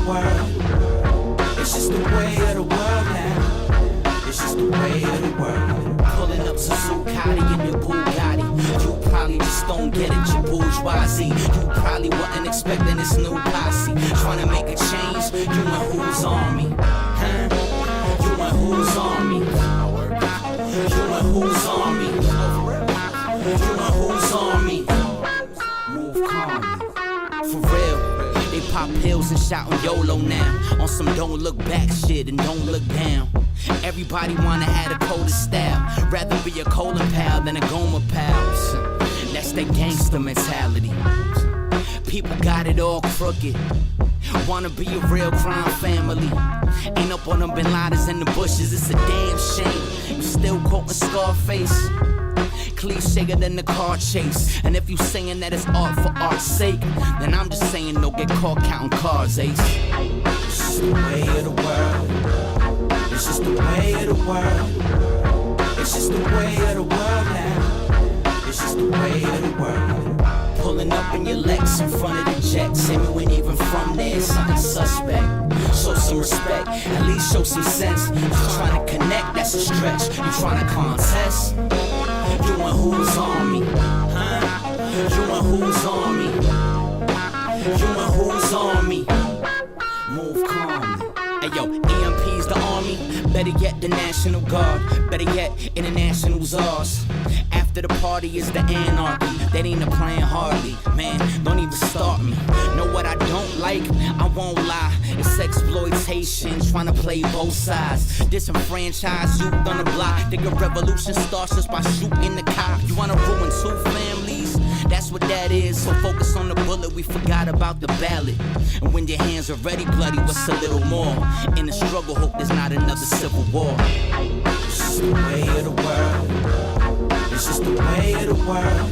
world. It's just the way of the world now. It's just the way of the world. Pulling up Suzuki in your Bugatti. You probably just don't get it, you bourgeoisie. You probably wasn't expecting this new posse. Trying to make a change, you and who's on me. Huh? You and who's on me. You and who's on me. You and who's on me. Move calmly. For real, they pop pills and shoutin' YOLO now. On some don't look back shit and don't look down. Everybody wanna have a colder style. Rather be a Colin pal than a Goma pal. That's that gangster mentality. People got it all crooked. Wanna be a real crime family. Ain't up on them Bin Ladens in the bushes. It's a damn shame. You still quoting Scarface. Cliché than the car chase. And if you saying that it's art for art's sake, then I'm just saying don't get caught counting cars, Ace. It's just the way of the world. It's just the way of the world. It's just the way of the world now. It's just the way of the world. Pulling up in your Lex in front of the jet. Say me when even from there, something suspect. Show some respect, at least show some sense. You trying to connect, that's a stretch. You trying to contest. You and who's on me, huh? You and who's on me. You and who's on me. Move calmly. Hey yo, EMP's the army. Better yet, the National Guard. Better yet, international czars. After the party is the anarchy. That ain't a plan hardly. Man, don't even start me. Know what I don't like? I won't lie. It's exploitation, trying to play both sides. Disenfranchise youth on the block. Think a revolution starts just by shooting the cop. You wanna ruin two families? That's what that is. So focus on the bullet, we forgot about the ballot. And when your hands are already bloody, what's a little more? In the struggle, hope there's not another civil war. It's just the way of the world. It's just the way of the world.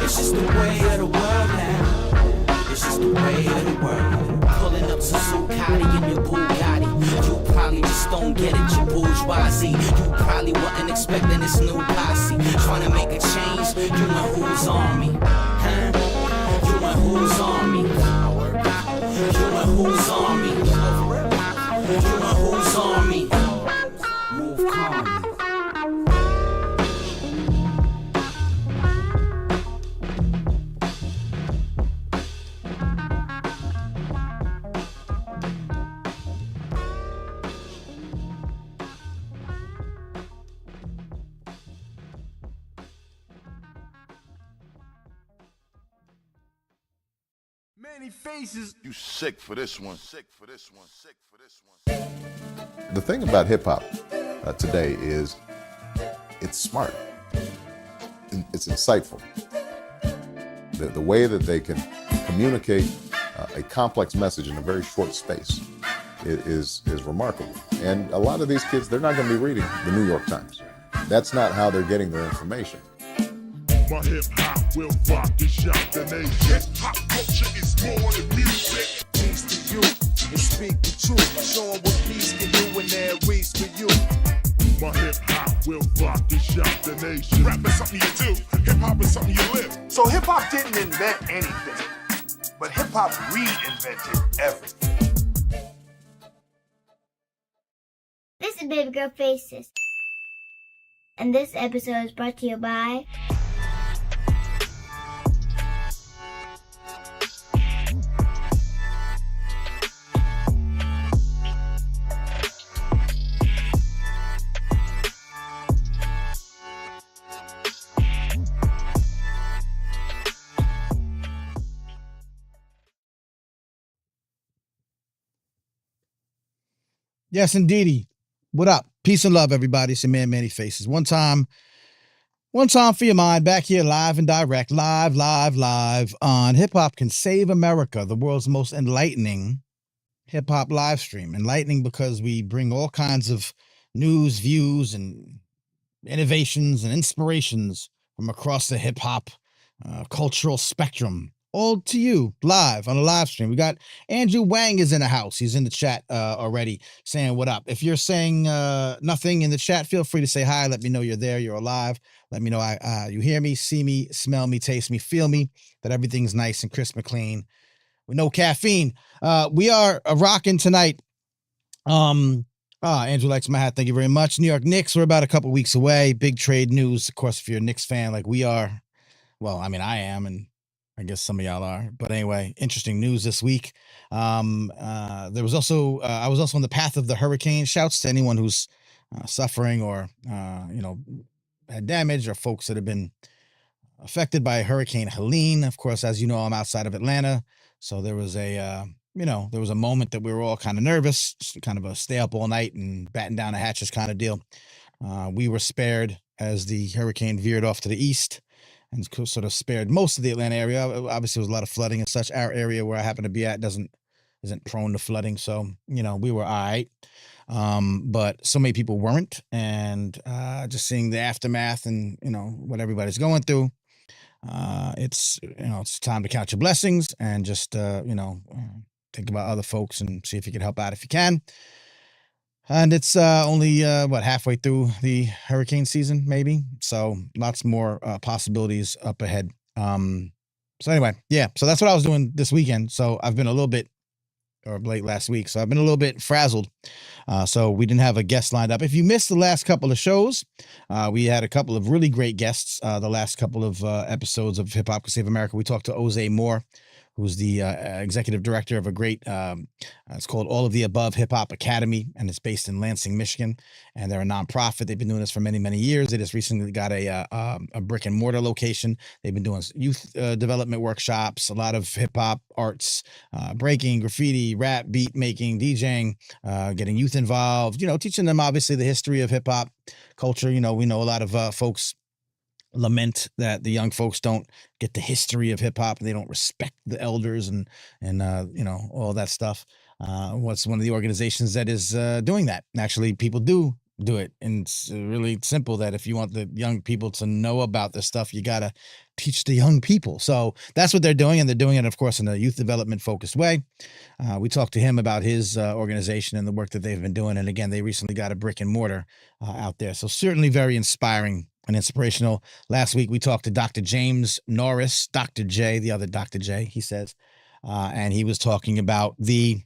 It's just the way of the world now. It's just the way of the world. Pulling up Suzuki in your Bugatti. You probably just don't get it, you bourgeoisie. You probably wasn't expecting this new posse. Trying to make a change, you know who's on me. Huh? You know who's on me. You know who's on me. You know who's on me. Move calmly. Manny Faces. You sick for this one. Sick for this one. Sick for this one. The thing about hip hop today is it's smart. It's insightful. The way that they can communicate a complex message in a very short space is remarkable. And a lot of these kids, they're not going to be reading the New York Times. That's not how they're getting their information. My hip-hop will rock and shock the nation. Hip-hop culture is more than music. Peace to you and speak the truth. Show 'em what peace can do in their reach for you. My hip-hop will rock and shock the nation. Rap is something you do. Hip-hop is something you live. So hip-hop didn't invent anything, but hip-hop reinvented everything. This is Baby Girl Faces. And this episode is brought to you by Yes, indeedy. What up? Peace and love, everybody. It's your man, Manny Faces. One time for your mind, back here live and direct, live on Hip Hop Can Save America, the world's most enlightening hip hop live stream. Enlightening because we bring all kinds of news, views, and innovations and inspirations from across the hip hop cultural spectrum. All to you live on a live stream. We got Andrew Wang is in the house. He's in the chat already saying what up. If you're saying nothing in the chat, feel free to say hi. Let me know you're there. You're alive. Let me know you hear me, see me, smell me, taste me, feel me, that everything's nice and crisp and clean with no caffeine. We are rocking tonight. Andrew likes my hat. Thank you very much. New York Knicks, we're about a couple weeks away. Big trade news. Of course, if you're a Knicks fan like we are, well, I mean, I am, and I guess some of y'all are. But anyway, interesting news this week. There was also, I was also on the path of the hurricane. Shouts to anyone who's suffering or, had damage, or folks that have been affected by Hurricane Helene. Of course, as you know, I'm outside of Atlanta. So there was a moment that we were all kind of nervous, kind of a stay up all night and batten down the hatches kind of deal. We were spared as the hurricane veered off to the east and sort of spared most of the Atlanta area. Obviously, there was a lot of flooding and such. Our area where I happen to be at isn't prone to flooding. So, we were all right. But so many people weren't. And just seeing the aftermath and, what everybody's going through. It's time to count your blessings and just, think about other folks and see if you can help out if you can. And it's only, halfway through the hurricane season, maybe. So lots more possibilities up ahead. So anyway, yeah. So that's what I was doing this weekend. So I've been late last week. So I've been a little bit frazzled. So we didn't have a guest lined up. If you missed the last couple of shows, we had a couple of really great guests. The last couple of episodes of Hip-Hop Can Save America, we talked to Jose Moore, who's the executive director of a great, it's called All of the Above Hip-Hop Academy, and it's based in Lansing, Michigan. And they're a nonprofit. They've been doing this for many, many years. They just recently got a brick and mortar location. They've been doing youth development workshops, a lot of hip-hop arts, breaking, graffiti, rap, beat making, DJing, getting youth involved, teaching them obviously the history of hip-hop culture. We know a lot of folks lament that the young folks don't get the history of hip hop. They don't respect the elders and all that stuff. What's one of the organizations that is doing that? Actually, people do it. And it's really simple that if you want the young people to know about this stuff, you got to teach the young people. So that's what they're doing. And they're doing it, of course, in a youth development focused way. We talked to him about his organization and the work that they've been doing. And again, they recently got a brick and mortar out there. So certainly very inspiring and inspirational. Last week, we talked to Dr. James Norris, Dr. J, the other Dr. J, he says, and he was talking about the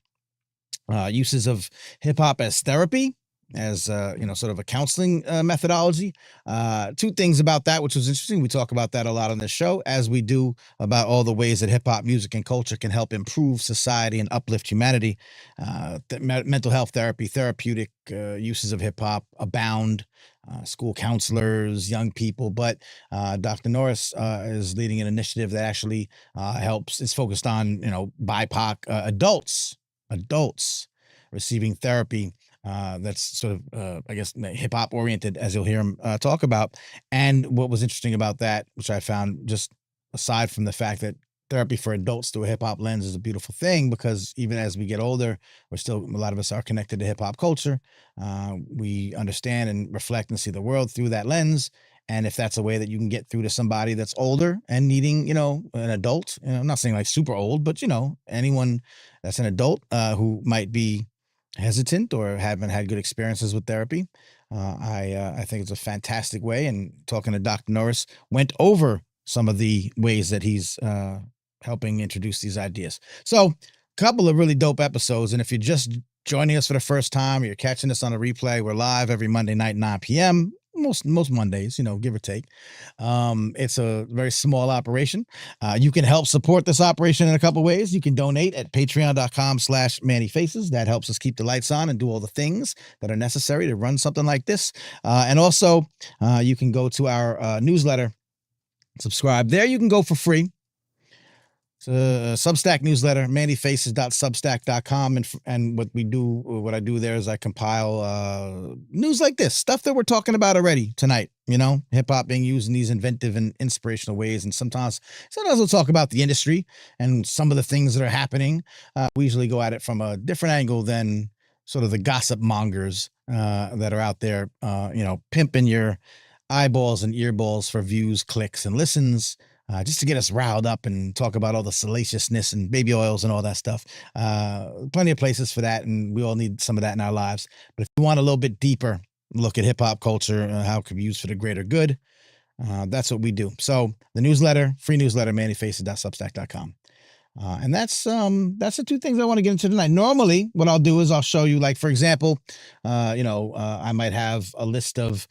uses of hip hop as therapy, as sort of a counseling methodology. Two things about that, which was interesting. We talk about that a lot on this show, as we do about all the ways that hip hop music and culture can help improve society and uplift humanity. Mental health therapy, therapeutic uses of hip hop abound. School counselors, young people, but Dr. Norris is leading an initiative that actually helps. It's focused on BIPOC adults receiving therapy that's sort of hip hop oriented, as you'll hear him talk about. And what was interesting about that, which I found, just aside from the fact that therapy for adults through a hip hop lens is a beautiful thing, because even as we get older, a lot of us are connected to hip hop culture. We understand and reflect and see the world through that lens. And if that's a way that you can get through to somebody that's older and needing, an adult, I'm not saying like super old, but anyone that's an adult who might be hesitant or haven't had good experiences with therapy, I think it's a fantastic way. And talking to Dr. Norris, went over some of the ways that he's helping introduce these ideas. So a couple of really dope episodes. And if you're just joining us for the first time, or you're catching us on a replay, we're live every Monday night, 9 p.m. Most Mondays, give or take. It's a very small operation. You can help support this operation in a couple ways. You can donate at patreon.com/Manny Faces. That helps us keep the lights on and do all the things that are necessary to run something like this. And also, you can go to our newsletter, subscribe there. You can go for free. It's a Substack newsletter, mannyfaces.substack.com. And what I do there is I compile news like this, stuff that we're talking about already tonight, hip hop being used in these inventive and inspirational ways. And sometimes we'll talk about the industry and some of the things that are happening. We usually go at it from a different angle than sort of the gossip mongers that are out there, pimping your eyeballs and earballs for views, clicks, and listens. Just to get us riled up and talk about all the salaciousness and baby oils and all that stuff. Plenty of places for that, and we all need some of that in our lives. But if you want a little bit deeper look at hip-hop culture, how it can be used for the greater good, that's what we do. So the newsletter, free newsletter, mannyfaces.substack.com. And that's the two things I want to get into tonight. Normally, what I'll do is I'll show you, like, for example, I might have a list of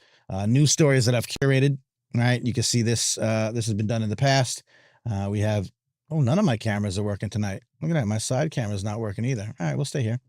news stories that I've curated. Right, you can see this. This has been done in the past. We have. Oh, none of my cameras are working tonight. Look at that. My side camera is not working either. All right, we'll stay here.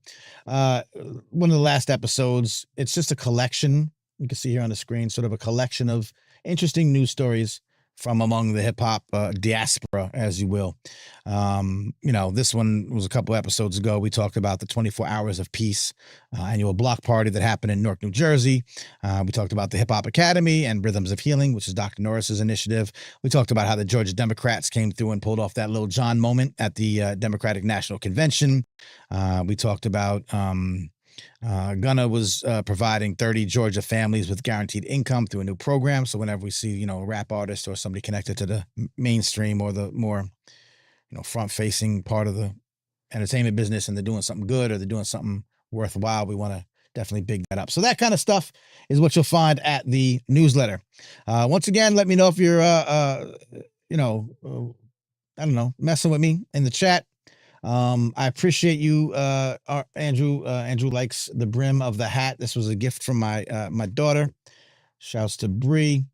One of the last episodes. It's just a collection. You can see here on the screen, sort of a collection of interesting news stories from among the hip hop diaspora, as you will. This one was a couple episodes ago. We talked about the 24 Hours of Peace annual block party that happened in Newark, New Jersey. We talked about the Hip-Hop Academy and Rhythms of Healing, which is Dr. Norris's initiative. We talked about how the Georgia Democrats came through and pulled off that Lil Jon moment at the Democratic National Convention. We talked about Gunna was providing 30 Georgia families with guaranteed income through a new program. So whenever we see, a rap artist or somebody connected to the mainstream or the more, front-facing part of the entertainment business, and they're doing something good or they're doing something worthwhile, we want to definitely big that up. So that kind of stuff is what you'll find at the newsletter. Once again, let me know if you're, messing with me in the chat. I appreciate you, Andrew. Andrew likes the brim of the hat. This was a gift from my daughter. Shouts to Bree.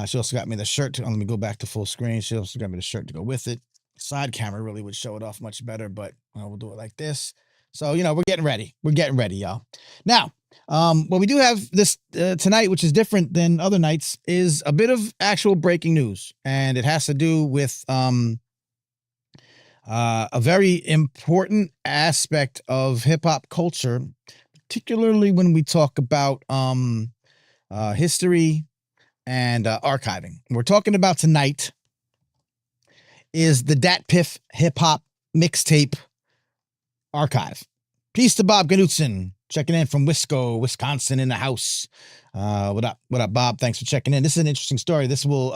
She also got me the shirt. Let me go back to full screen. She also got me the shirt to go with it. Side camera really would show it off much better, but we'll do it like this. So, we're getting ready. We're getting ready, y'all. Now, what we do have this tonight, which is different than other nights, is a bit of actual breaking news. And it has to do with a very important aspect of hip hop culture, particularly when we talk about history and archiving. We're talking about tonight is the DatPiff hip hop mixtape archive. Peace to Bob Knutson, checking in from Wisco, Wisconsin, in the house. What up, Bob? Thanks for checking in. This is an interesting story. This will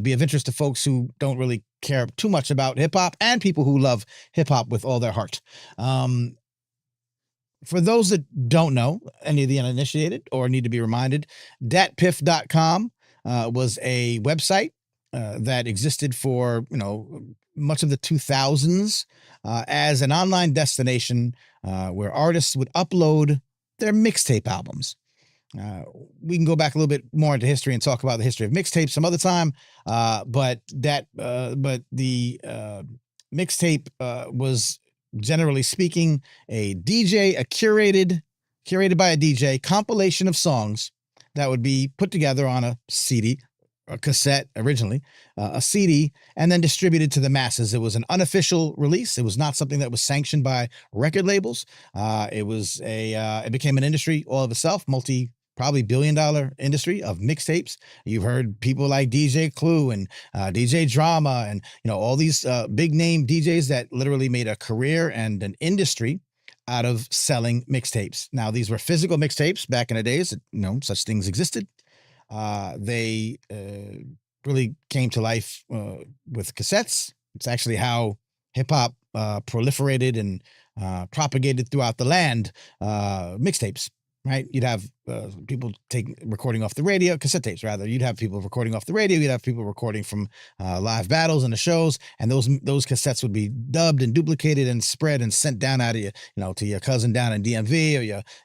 be of interest to folks who don't really care too much about hip hop and people who love hip hop with all their heart. For those that don't know, any of the uninitiated or need to be reminded, DatPiff.com was a website that existed for much of the 2000s as an online destination where artists would upload their mixtape albums. We can go back a little bit more into history and talk about the history of mixtapes some other time. But the mixtape was, generally speaking, a curated by a DJ compilation of songs that would be put together on a CD, a cassette originally, a CD, and then distributed to the masses. It was an unofficial release. It was not something that was sanctioned by record labels. It became an industry all of itself, probably billion-dollar industry of mixtapes. You've heard people like DJ Clue and DJ Drama and all these big name DJs that literally made a career and an industry out of selling mixtapes. Now, these were physical mixtapes back in the days. Such things existed. They really came to life with cassettes. It's actually how hip hop proliferated and propagated throughout the land. Mixtapes, right? You'd have people recording off the radio, cassette tapes rather. You'd have people recording off the radio. You'd have people recording from live battles and the shows, and those cassettes would be dubbed and duplicated and spread and sent down out of to your cousin down in DMV or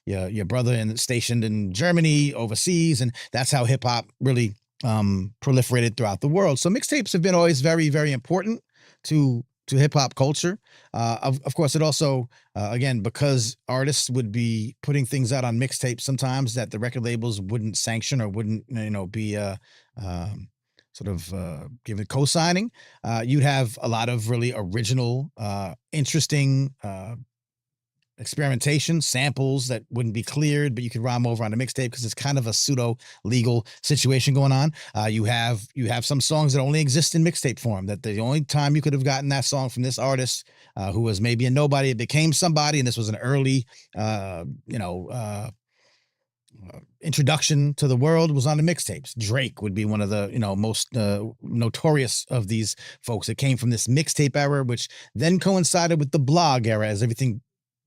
your brother stationed in Germany overseas, and that's how hip hop really proliferated throughout the world. So mixtapes have been always very, very important to hip hop culture. Of course, it also, again, because artists would be putting things out on mixtapes sometimes that the record labels wouldn't sanction or wouldn't, be give it co-signing. You'd have a lot of really original, interesting experimentation, samples that wouldn't be cleared, but you could rhyme over on a mixtape because it's kind of a pseudo legal situation going on. You have some songs that only exist in mixtape form, that the only time you could have gotten that song from this artist who was maybe a nobody, it became somebody, and this was an early introduction to the world, was on the mixtapes. Drake would be one of the most notorious of these folks. It came from this mixtape era, which then coincided with the blog era as everything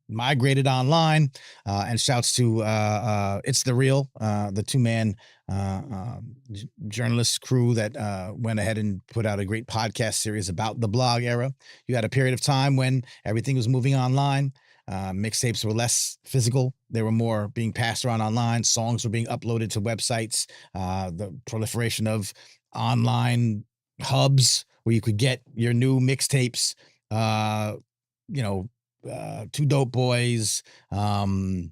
migrated online. And shouts to It's the Real, the two-man journalist crew that went ahead and put out a great podcast series about the blog era. You had a period of time when everything was moving online. Mixtapes were less physical. They were more being passed around online. Songs were being uploaded to websites. The proliferation of online hubs where you could get your new mixtapes, Two Dope Boys, Nah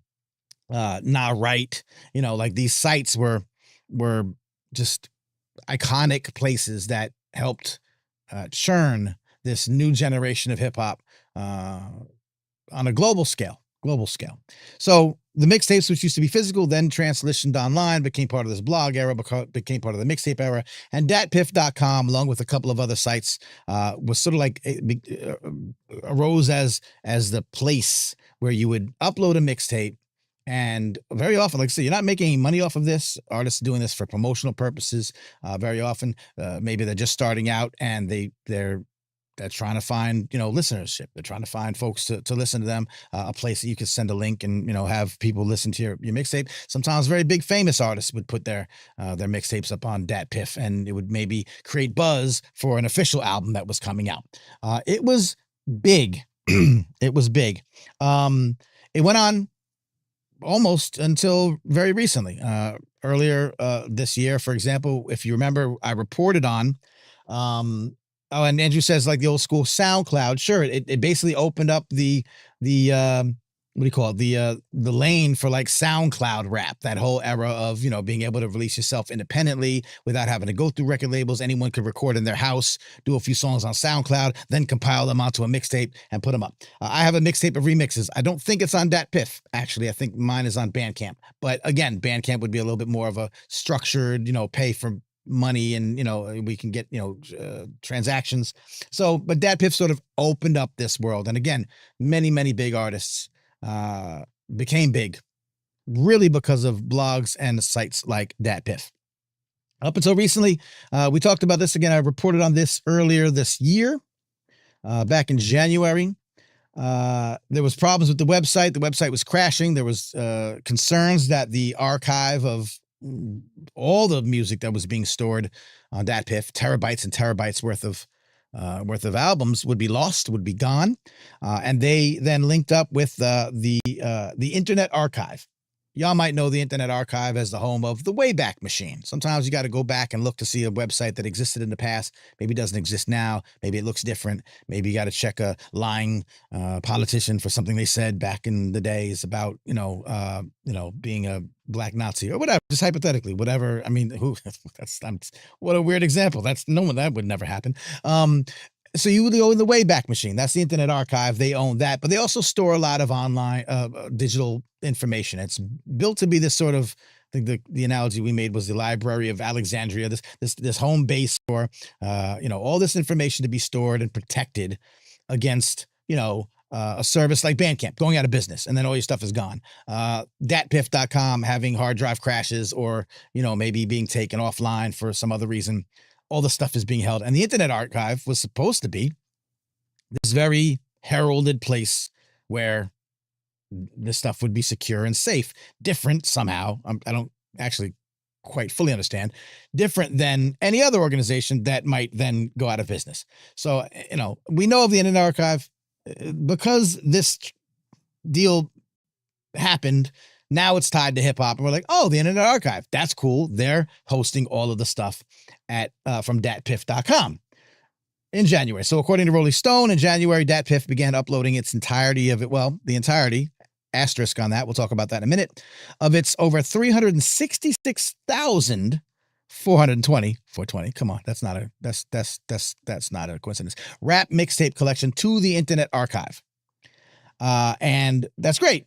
Right, like these sites were just iconic places that helped churn this new generation of hip hop on a global scale. So the mixtapes, which used to be physical, then transitioned online, became part of this blog era, became part of the mixtape era. And DatPiff.com, along with a couple of other sites, was sort of like arose as the place where you would upload a mixtape. And very often, like I said, you're not making any money off of this. Artists are doing this for promotional purposes. Very often, maybe they're just starting out and they're trying to find, listenership. They're trying to find folks to listen to them, a place that you can send a link and, have people listen to your mixtape. Sometimes very big famous artists would put their mixtapes up on DatPiff, and it would maybe create buzz for an official album that was coming out. It was big. It was big. It went on almost until very recently. Earlier this year, for example, if you remember, I reported on, oh, and Andrew says like the old school SoundCloud. Sure, it basically opened up the what do you call it? The lane for like SoundCloud rap, that whole era of, being able to release yourself independently without having to go through record labels. Anyone could record in their house, do a few songs on SoundCloud, then compile them onto a mixtape and put them up. I have a mixtape of remixes. I don't think it's on DatPiff. Actually, I think mine is on Bandcamp. But again, Bandcamp would be a little bit more of a structured, pay for money, and we can get transactions. So, but DatPiff sort of opened up this world, and again, many big artists became big really because of blogs and sites like DatPiff. Up until recently, we talked about this again. I reported on this earlier this year, back in January. There was problems with the website. The website was crashing. There was concerns that the archive of all the music that was being stored on DatPiff, terabytes and terabytes worth of albums, would be lost, would be gone. And they then linked up with the Internet Archive. Y'all might know the Internet Archive as the home of the Wayback Machine. Sometimes you got to go back and look to see a website that existed in the past. Maybe it doesn't exist now. Maybe it looks different. Maybe you got to check a lying politician for something they said back in the days about, being a black Nazi or whatever, just hypothetically, whatever. I mean, what a weird example. That would never happen. So you would go in the Wayback Machine. That's the Internet Archive. They own that, but they also store a lot of online digital information. It's built to be this sort of, I think the analogy we made was the Library of Alexandria, this home base for, all this information to be stored and protected against, a service like Bandcamp going out of business, and then all your stuff is gone. DatPiff.com having hard drive crashes, or, maybe being taken offline for some other reason. All the stuff is being held. And the Internet Archive was supposed to be this very heralded place where this stuff would be secure and safe. Different somehow. I don't actually quite fully understand. Different than any other organization that might then go out of business. So, we know of the Internet Archive because this deal happened. Now it's tied to hip hop, and we're like, oh, the Internet Archive. That's cool. They're hosting all of the stuff from DatPiff.com in January. So according to Rolling Stone, in January, DatPiff began uploading its entirety of it. Well, the entirety, asterisk on that, we'll talk about that in a minute, of its over 420. Come on, that's not a coincidence. Rap mixtape collection to the Internet Archive. And that's great.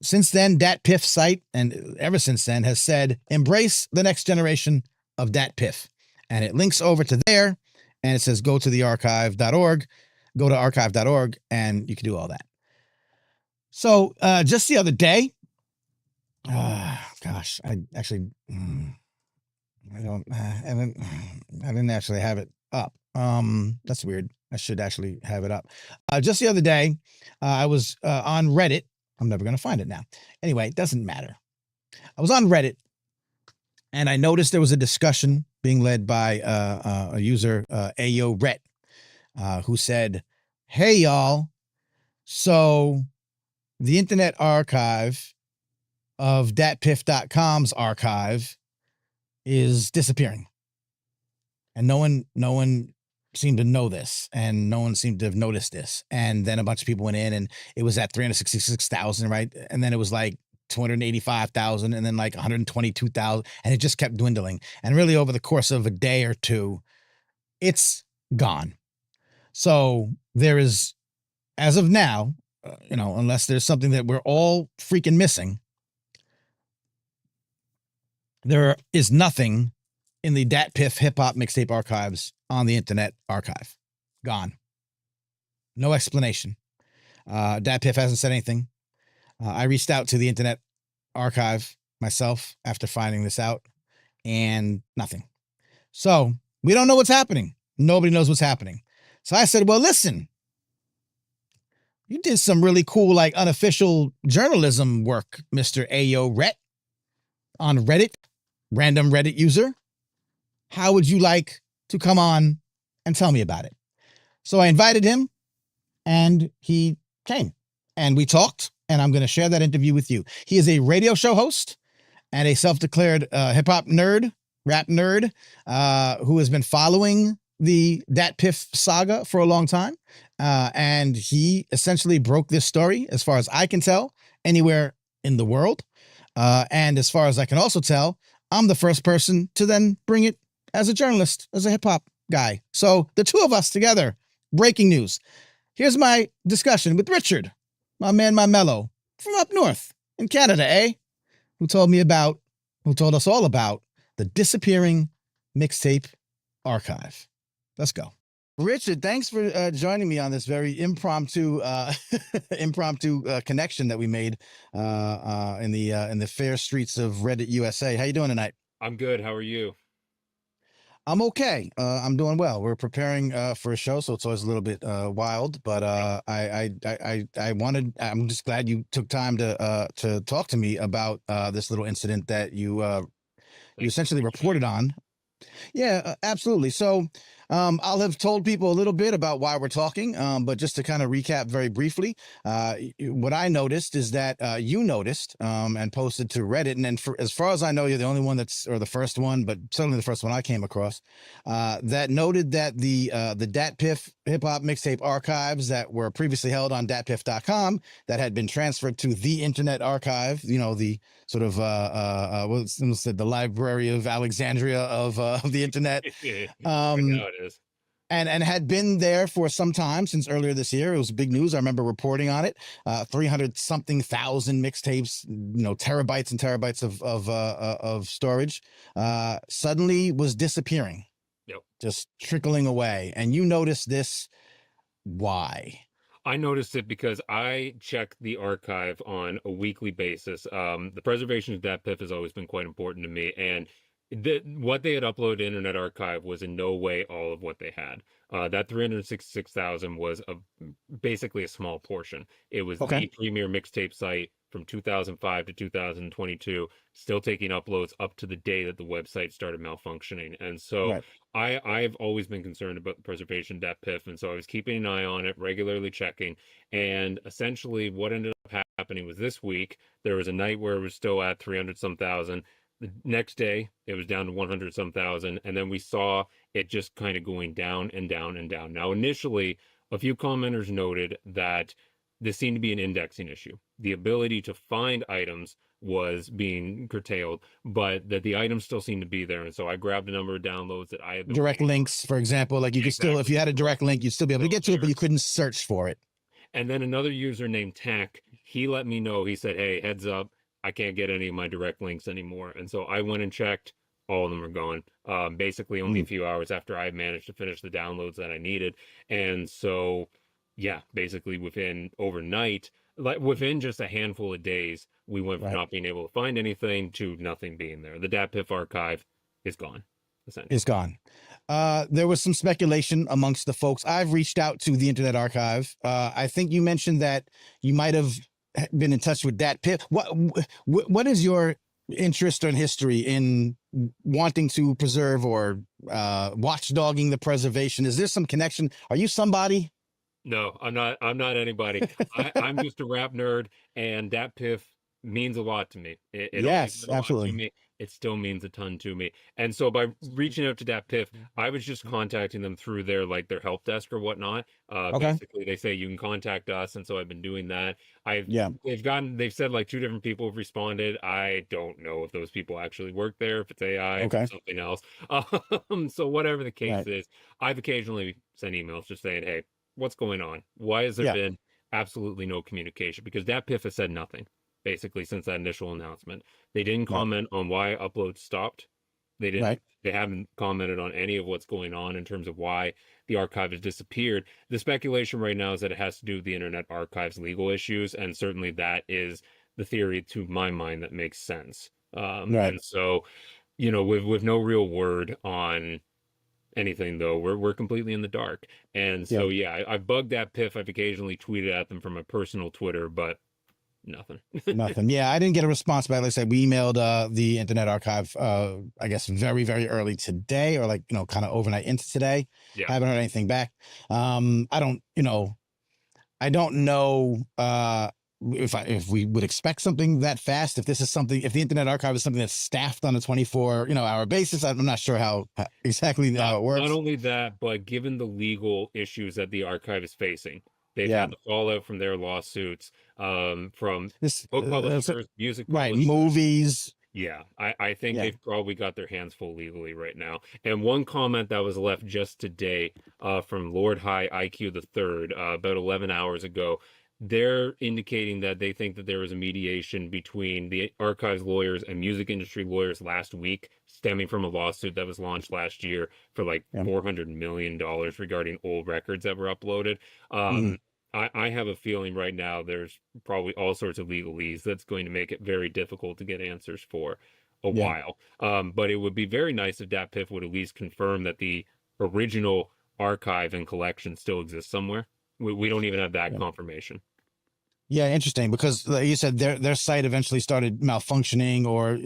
Since then, DatPiff site, and ever since then, has said, embrace the next generation of DatPiff. And it links over to there, and it says, go to archive.org, go to archive.org, and you can do all that. So just the other day, I didn't actually have it up. That's weird. I should actually have it up. Just the other day, I was on Reddit, I'm never going to find it now. Anyway, it doesn't matter. I was on Reddit, and I noticed there was a discussion being led by a user, Ayo Rhett, who said, "Hey, y'all, so the Internet Archive of DatPiff.com's archive is disappearing. And no one seemed to know this, and no one seemed to have noticed this. And then a bunch of people went in, and it was at 366,000, right? And then it was like 285,000, and then like 122,000, and it just kept dwindling. And really, over the course of a day or two, it's gone. So there is, as of now, unless there's something that we're all freaking missing, there is nothing in the DatPiff hip hop mixtape archives on the Internet Archive. Gone. No explanation. DatPiff hasn't said anything. I reached out to the Internet Archive myself after finding this out, and nothing. So we don't know what's happening. Nobody knows what's happening. So I said, well, listen, you did some really cool, like, unofficial journalism work, Mr. Ayo Rhett, on Reddit, random Reddit user. How would you like to come on and tell me about it? So I invited him, and he came, and we talked, and I'm going to share that interview with you. He is a radio show host and a self-declared hip-hop nerd, rap nerd, who has been following the DatPiff saga for a long time. And he essentially broke this story, as far as I can tell, anywhere in the world. And as far as I can also tell, I'm the first person to then bring it as a journalist, as a hip-hop guy. So the two of us together, breaking news. Here's my discussion with Richard, my man, my mellow, from up north in Canada, who told us all about the disappearing mixtape archive. Let's go. Richard, thanks for joining me on this very impromptu connection that we made in the fair streets of Reddit USA. How you doing tonight? I'm good. How are you? I'm okay. I'm doing well. We're preparing for a show, so it's always a little bit wild. But I'm just glad you took time to talk to me about this little incident that you essentially reported on. Yeah, absolutely. So I'll have told people a little bit about why we're talking, but just to kind of recap very briefly, what I noticed is that you noticed and posted to Reddit, and then as far as I know, you're the only one or the first one, but certainly the first one I came across, that noted that the DatPiff hip-hop mixtape archives that were previously held on DatPiff.com that had been transferred to the Internet Archive, the sort of what's the Library of Alexandria of the internet, and had been there for some time, since earlier this year. It was big news. I remember reporting on it. 300-something thousand mixtapes, terabytes and terabytes of storage, suddenly was disappearing. Yep. Just trickling away. And you noticed this. Why? I noticed it because I check the archive on a weekly basis. The preservation of DatPiff has always been quite important to me, and what they had uploaded to Internet Archive was in no way all of what they had. That 366,000 was basically a small portion. It was the premier mixtape site from 2005 to 2022, still taking uploads up to the day that the website started malfunctioning. And so I've always been concerned about the preservation of DatPiff, and so I was keeping an eye on it, regularly checking. And essentially what ended up happening was this week, there was a night where it was still at 300-some thousand. The next day, it was down to 100-some thousand, and then we saw it just kind of going down and down and down. Now, initially, a few commenters noted that this seemed to be an indexing issue. The ability to find items was being curtailed, but that the items still seemed to be there. And so I grabbed a number of downloads that I had been direct links, for example, like you could still, if you had a direct link, you'd still be able to get to it, but you couldn't search for it. And then another user named Tack, he let me know, he said, hey, heads up, I can't get any of my direct links anymore. And so I went and checked. All of them are gone. Basically only a few hours after I managed to finish the downloads that I needed. And so, yeah, basically overnight, like within just a handful of days, we went from not being able to find anything to nothing being there. The DatPiff archive is gone. Essentially. It's gone. There was some speculation amongst the folks. I've reached out to the Internet Archive. I think you mentioned that you might have been in touch with DatPiff. What is your interest or history in wanting to preserve or watchdogging the preservation? Is there some connection? Are you somebody? No, I'm not anybody. I'm just a rap nerd, and DatPiff means a lot to me. It always Yes, meant a lot to absolutely. me. It still means a ton to me. And so by reaching out to DatPiff, I was just contacting them through their help desk or whatnot. Okay. Basically they say you can contact us, and so I've been doing that. Yeah. They've said like 2 different people have responded. I don't know if those people actually work there, if it's AI, if Okay. it's something else. So whatever the case Right. is, I've occasionally sent emails just saying, hey, what's going on? Why has there Yeah. been absolutely no communication? Because DatPiff has said nothing basically since that initial announcement. They didn't Right. comment on why uploads stopped. They didn't. Right. They haven't commented on any of what's going on in terms of why the archive has disappeared. The speculation right now is that it has to do with the Internet Archive's legal issues, and certainly that is the theory to my mind that makes sense. Right. And so, with no real word on anything though, we're completely in the dark. And so I've bugged DatPiff. I've occasionally tweeted at them from my personal Twitter, but nothing. Nothing. Yeah, I didn't get a response back. Like I said, we emailed the Internet Archive, I guess, very, very early today, or like, kind of overnight into today. Yeah. Haven't heard anything back. I don't know if we would expect something that fast. If the Internet Archive is something that's staffed on a 24-hour basis, I'm not sure how exactly how it works. Not only that, but given the legal issues that the archive is facing, they've had the fallout from their lawsuits, from This book publishers, music right, publishers. movies. Yeah, I think they've probably got their hands full legally right now. And one comment that was left just today from Lord High IQ the Third, about 11 hours ago, they're indicating that they think that there was a mediation between the archives lawyers and music industry lawyers last week, stemming from a lawsuit that was launched last year for like $400 million regarding old records that were uploaded. I have a feeling right now there's probably all sorts of legalese that's going to make it very difficult to get answers for a while. But it would be very nice if DatPiff would at least confirm that the original archive and collection still exists somewhere. We don't even have that confirmation. Yeah, interesting, because like you said, their site eventually started malfunctioning, or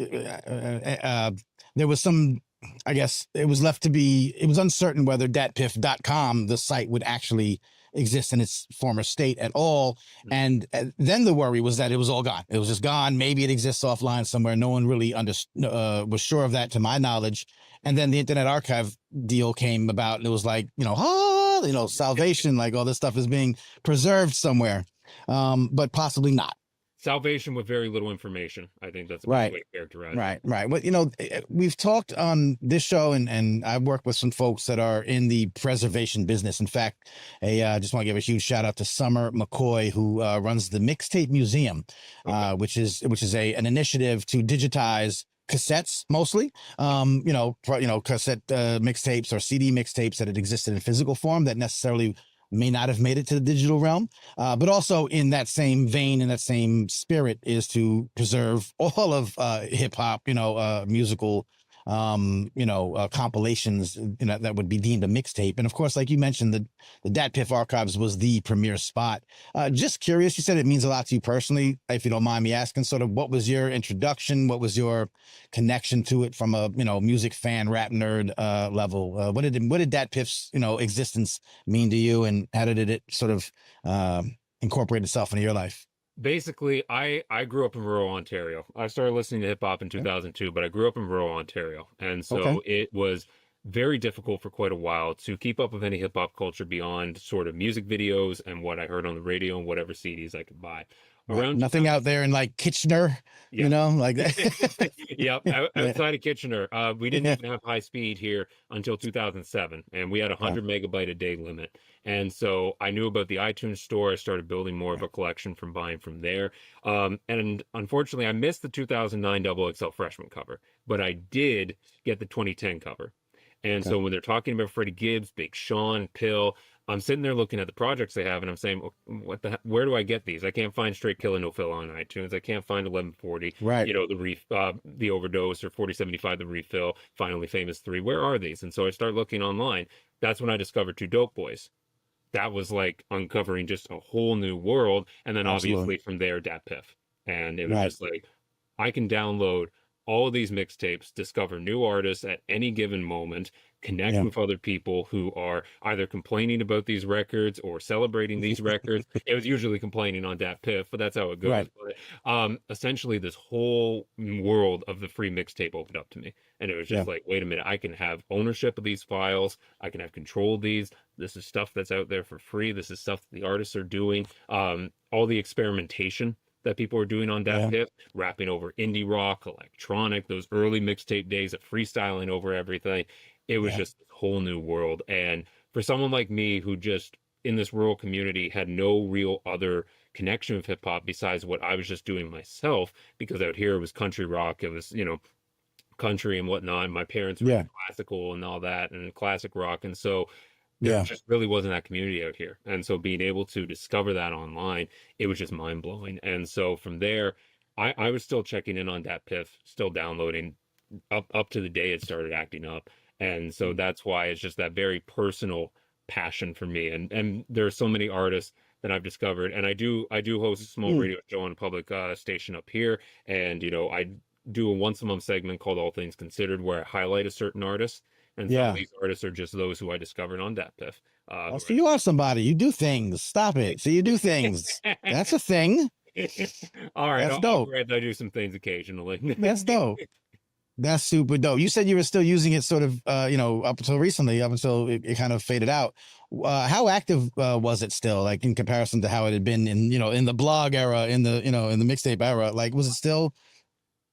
there was some, I guess it was uncertain whether DatPiff.com, the site, would actually exist in its former state at all. And then the worry was that it was all gone. It was just gone. Maybe it exists offline somewhere. No one really was sure of that, to my knowledge. And then the Internet Archive deal came about, and it was like, salvation, like all this stuff is being preserved somewhere, but possibly not. Salvation with very little information. I think that's a good way to characterize it. Right. Well, we've talked on this show, and I've worked with some folks that are in the preservation business. In fact, I just want to give a huge shout out to Summer McCoy, who runs the Mixtape Museum, which is an initiative to digitize cassettes, mostly, cassette mixtapes or CD mixtapes that had existed in physical form that necessarily may not have made it to the digital realm. But also in that same vein, in that same spirit, is to preserve all of hip hop, musical, compilations, that would be deemed a mixtape. And of course, like you mentioned, the DatPiff Archives was the premier spot. Just curious, you said it means a lot to you personally. If you don't mind me asking, sort of, what was your introduction? What was your connection to it from a, music fan, rap nerd level? What did DatPiff's, existence mean to you, and how did it sort of incorporate itself into your life? Basically, I grew up in rural Ontario. I started listening to hip hop in 2002, but I grew up in rural Ontario. And so it was very difficult for quite a while to keep up with any hip hop culture beyond sort of music videos and what I heard on the radio and whatever CDs I could buy. Nothing out there in like Kitchener, like that. Yep. Outside of Kitchener, we didn't even have high speed here until 2007, and we had a 100 megabyte a day limit. And so I knew about the iTunes store. I started building more of a collection from buying from there. And unfortunately, I missed the 2009 XXL freshman cover, but I did get the 2010 cover. And so when they're talking about Freddie Gibbs, Big Sean, Pill, I'm sitting there looking at the projects they have, and I'm saying, where do I get these? I can't find Straight Killa No Filla on iTunes. I can't find 1140, the Overdose, or 4075, the Refill, Finally Famous 3. Where are these? And so I start looking online. That's when I discovered Two Dope Boys. that was like uncovering just a whole new world. And then Absolutely. obviously from there, DatPiff. And it was Right. just like, I can download all of these mixtapes, discover new artists at any given moment, connect Yeah. with other people who are either complaining about these records or celebrating these records. It was usually complaining on DatPiff, but that's how it goes. Right. But essentially, this whole world of the free mixtape opened up to me. And it was just Yeah. like, wait a minute, I can have ownership of these files. I can have control of these. This is stuff that's out there for free. This is stuff that the artists are doing. All the experimentation that people are doing on Yeah. DatPiff, rapping over indie rock, electronic, those early mixtape days of freestyling over everything. It was Yeah. just a whole new world. And for someone like me who just in this rural community had no real other connection with hip hop besides what I was just doing myself, because out here it was country rock, it was, country and whatnot. My parents were Yeah. classical and all that and classic rock. And so there Yeah. just really wasn't that community out here. And so being able to discover that online, it was just mind blowing. And so from there, I was still checking in on DatPiff, still downloading up to the day it started acting up. And so that's why it's just that very personal passion for me. And there are so many artists that I've discovered. And I do host a small radio show on a public station up here. And I do a once a month segment called All Things Considered, where I highlight a certain artist. And some Yeah. of these artists are just those who I discovered on DatPiff. Oh, so you are somebody. You do things. Stop it. So you do things. That's a thing. All right, That's I'll dope. grant I do some things occasionally. That's dope. That's super dope. You said you were still using it sort of, up until recently, up until it kind of faded out. How active was it still, like in comparison to how it had been in the blog era, in the mixtape era? Like, was it still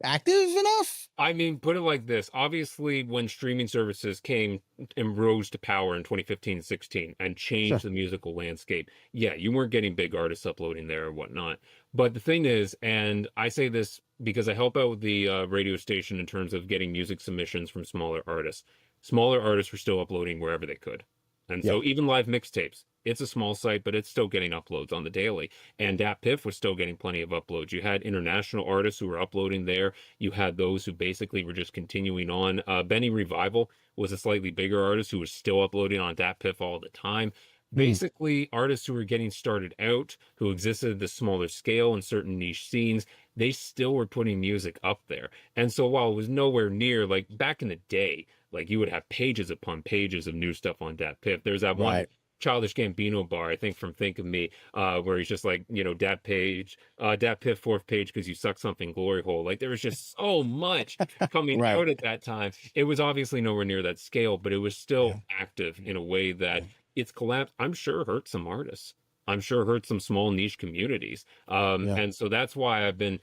active enough? I mean, put it like this. Obviously, when streaming services came and rose to power in 2015, 16 and changed Sure. the musical landscape, yeah, you weren't getting big artists uploading there or whatnot. But the thing is, and I say this because I help out with the radio station in terms of getting music submissions from smaller artists. Smaller artists were still uploading wherever they could. And so even live mixtapes, it's a small site, but it's still getting uploads on the daily. And DatPiff was still getting plenty of uploads. You had international artists who were uploading there. You had those who basically were just continuing on. Benny Revival was a slightly bigger artist who was still uploading on DatPiff all the time. Basically, artists who were getting started out, who existed at the smaller scale in certain niche scenes, they still were putting music up there. And so while it was nowhere near, like back in the day, like you would have pages upon pages of new stuff on DatPiff. There's that one Right. Childish Gambino bar, I think from Think of Me, where he's just like, DatPiff fourth page because you suck something glory hole. Like there was just so much coming Right. out at that time. It was obviously nowhere near that scale, but it was still active in a way that its collapse, I'm sure, hurt some artists. I'm sure hurt some small niche communities. And so that's why I've been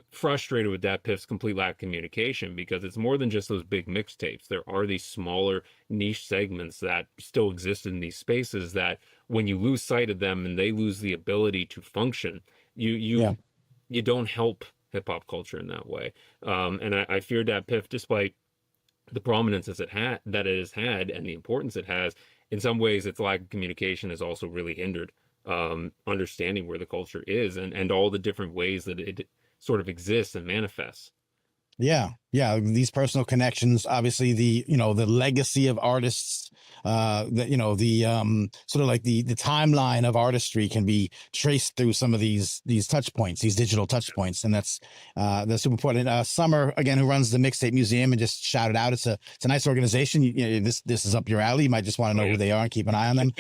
frustrated with DatPiff's complete lack of communication, because it's more than just those big mixtapes. There are these smaller niche segments that still exist in these spaces that when you lose sight of them and they lose the ability to function, you don't help hip hop culture in that way. And I fear DatPiff, despite the prominence that it has had and the importance it has, in some ways its lack of communication has also really hindered understanding where the culture is and all the different ways that it sort of exists and manifests. Yeah. These personal connections, obviously the legacy of artists, sort of like the timeline of artistry can be traced through some of these touch points, these digital touch points. And that's super important. Summer, again, who runs the Mixtape Museum, and just shout it out. It's a nice organization. This is up your alley. You might just want to know who they are and keep an eye on them.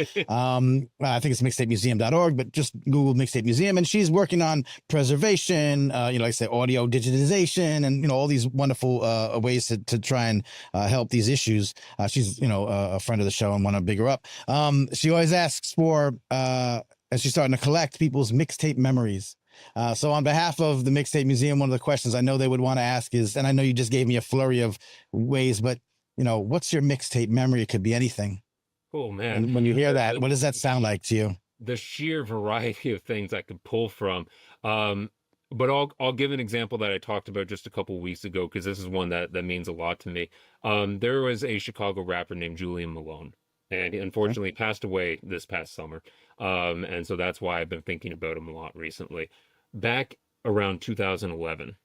I think it's mixtapemuseum.org, but just Google Mixtape Museum, and she's working on preservation, like I say, audio digitization, and all these wonderful ways to try and help these issues. She's a friend of the show and want to big her up. She always asks for as she's starting to collect people's mixtape memories. So on behalf of the Mixtape Museum, one of the questions I know they would want to ask is, and I know you just gave me a flurry of ways, but what's your mixtape memory? It could be anything. Oh man. And when you hear that, what does that sound like to you? The sheer variety of things I could pull from. But I'll give an example that I talked about just a couple weeks ago, because this is one that means a lot to me. There was a Chicago rapper named Julian Malone, and he unfortunately passed away this past summer. And so that's why I've been thinking about him a lot recently. Back around 2011,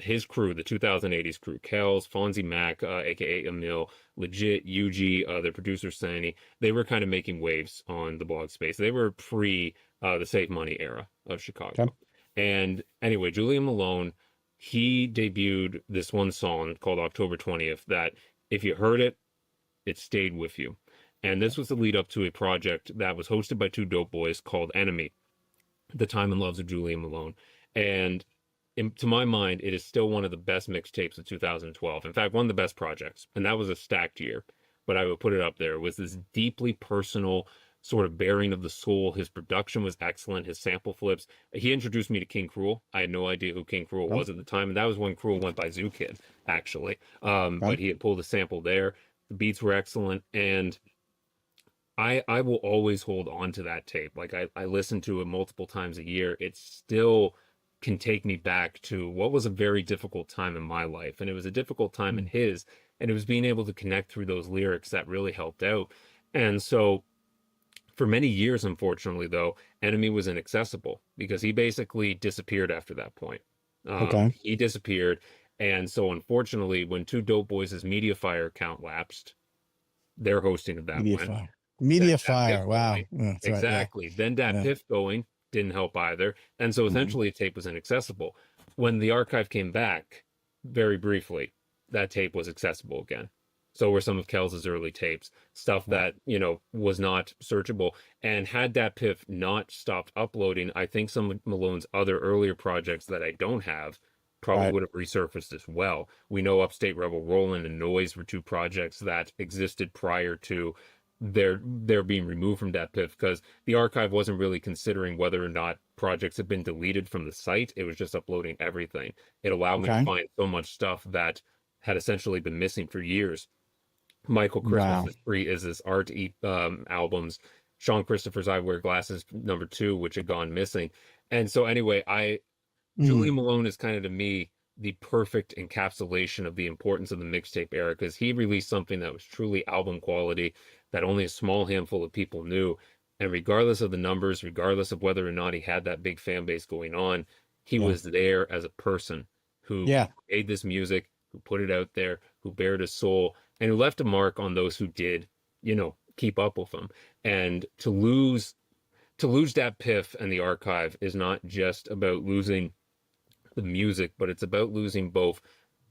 his crew, the 2080s crew, Kels, Fonzie Mac, aka Emil, Legit, UG, their producer Sani, they were kind of making waves on the blog space. They were pre the Save Money era of Chicago. Okay. And anyway, Julian Malone, he debuted this one song called October 20th that if you heard it, it stayed with you. And this was the lead up to a project that was hosted by two dope boys called Enemy, The Time and Loves of Julian Malone. And to my mind, it is still one of the best mixtapes of 2012. In fact, one of the best projects. And that was a stacked year. But I would put it up there. It was this deeply personal sort of bearing of the soul. His production was excellent. His sample flips. He introduced me to King Cruel. I had no idea who King Cruel was at the time. And that was when Cruel went by Zoo Kid, actually. But he had pulled a sample there. The beats were excellent. And I will always hold on to that tape. Like I listen to it multiple times a year. It still can take me back to what was a very difficult time in my life. And it was a difficult time in his. And it was being able to connect through those lyrics that really helped out. And so for many years, unfortunately, though, Enemy was inaccessible because he basically disappeared after that point. He disappeared. And so unfortunately, when Two Dope Boys' Mediafire account lapsed, their hosting of that went. Mediafire, wow. Yeah, exactly. Right, yeah. Then DatPiff going didn't help either. And so essentially the tape was inaccessible. When the archive came back, very briefly, that tape was accessible again. So were some of Kels's early tapes, stuff that, you know, was not searchable. And had DatPiff not stopped uploading, I think some of Malone's other earlier projects that I don't have probably would have resurfaced as well. We know Upstate Rebel Rollin' and Noise were two projects that existed prior to they're being removed from DatPiff because the archive wasn't really considering whether or not projects had been deleted from the site. It was just uploading everything. It allowed me to find so much stuff that had essentially been missing for years. Michael Christmas' Free is his art albums. Sean Christopher's I Wear Glasses #2, which had gone missing. And so anyway, Julian Malone is kind of to me the perfect encapsulation of the importance of the mixtape era because he released something that was truly album quality that only a small handful of people knew. And regardless of the numbers, regardless of whether or not he had that big fan base going on, he was there as a person who made this music, who put it out there, who bared his soul, and who left a mark on those who did, you know, keep up with him. And to lose DatPiff and the archive is not just about losing the music, but it's about losing both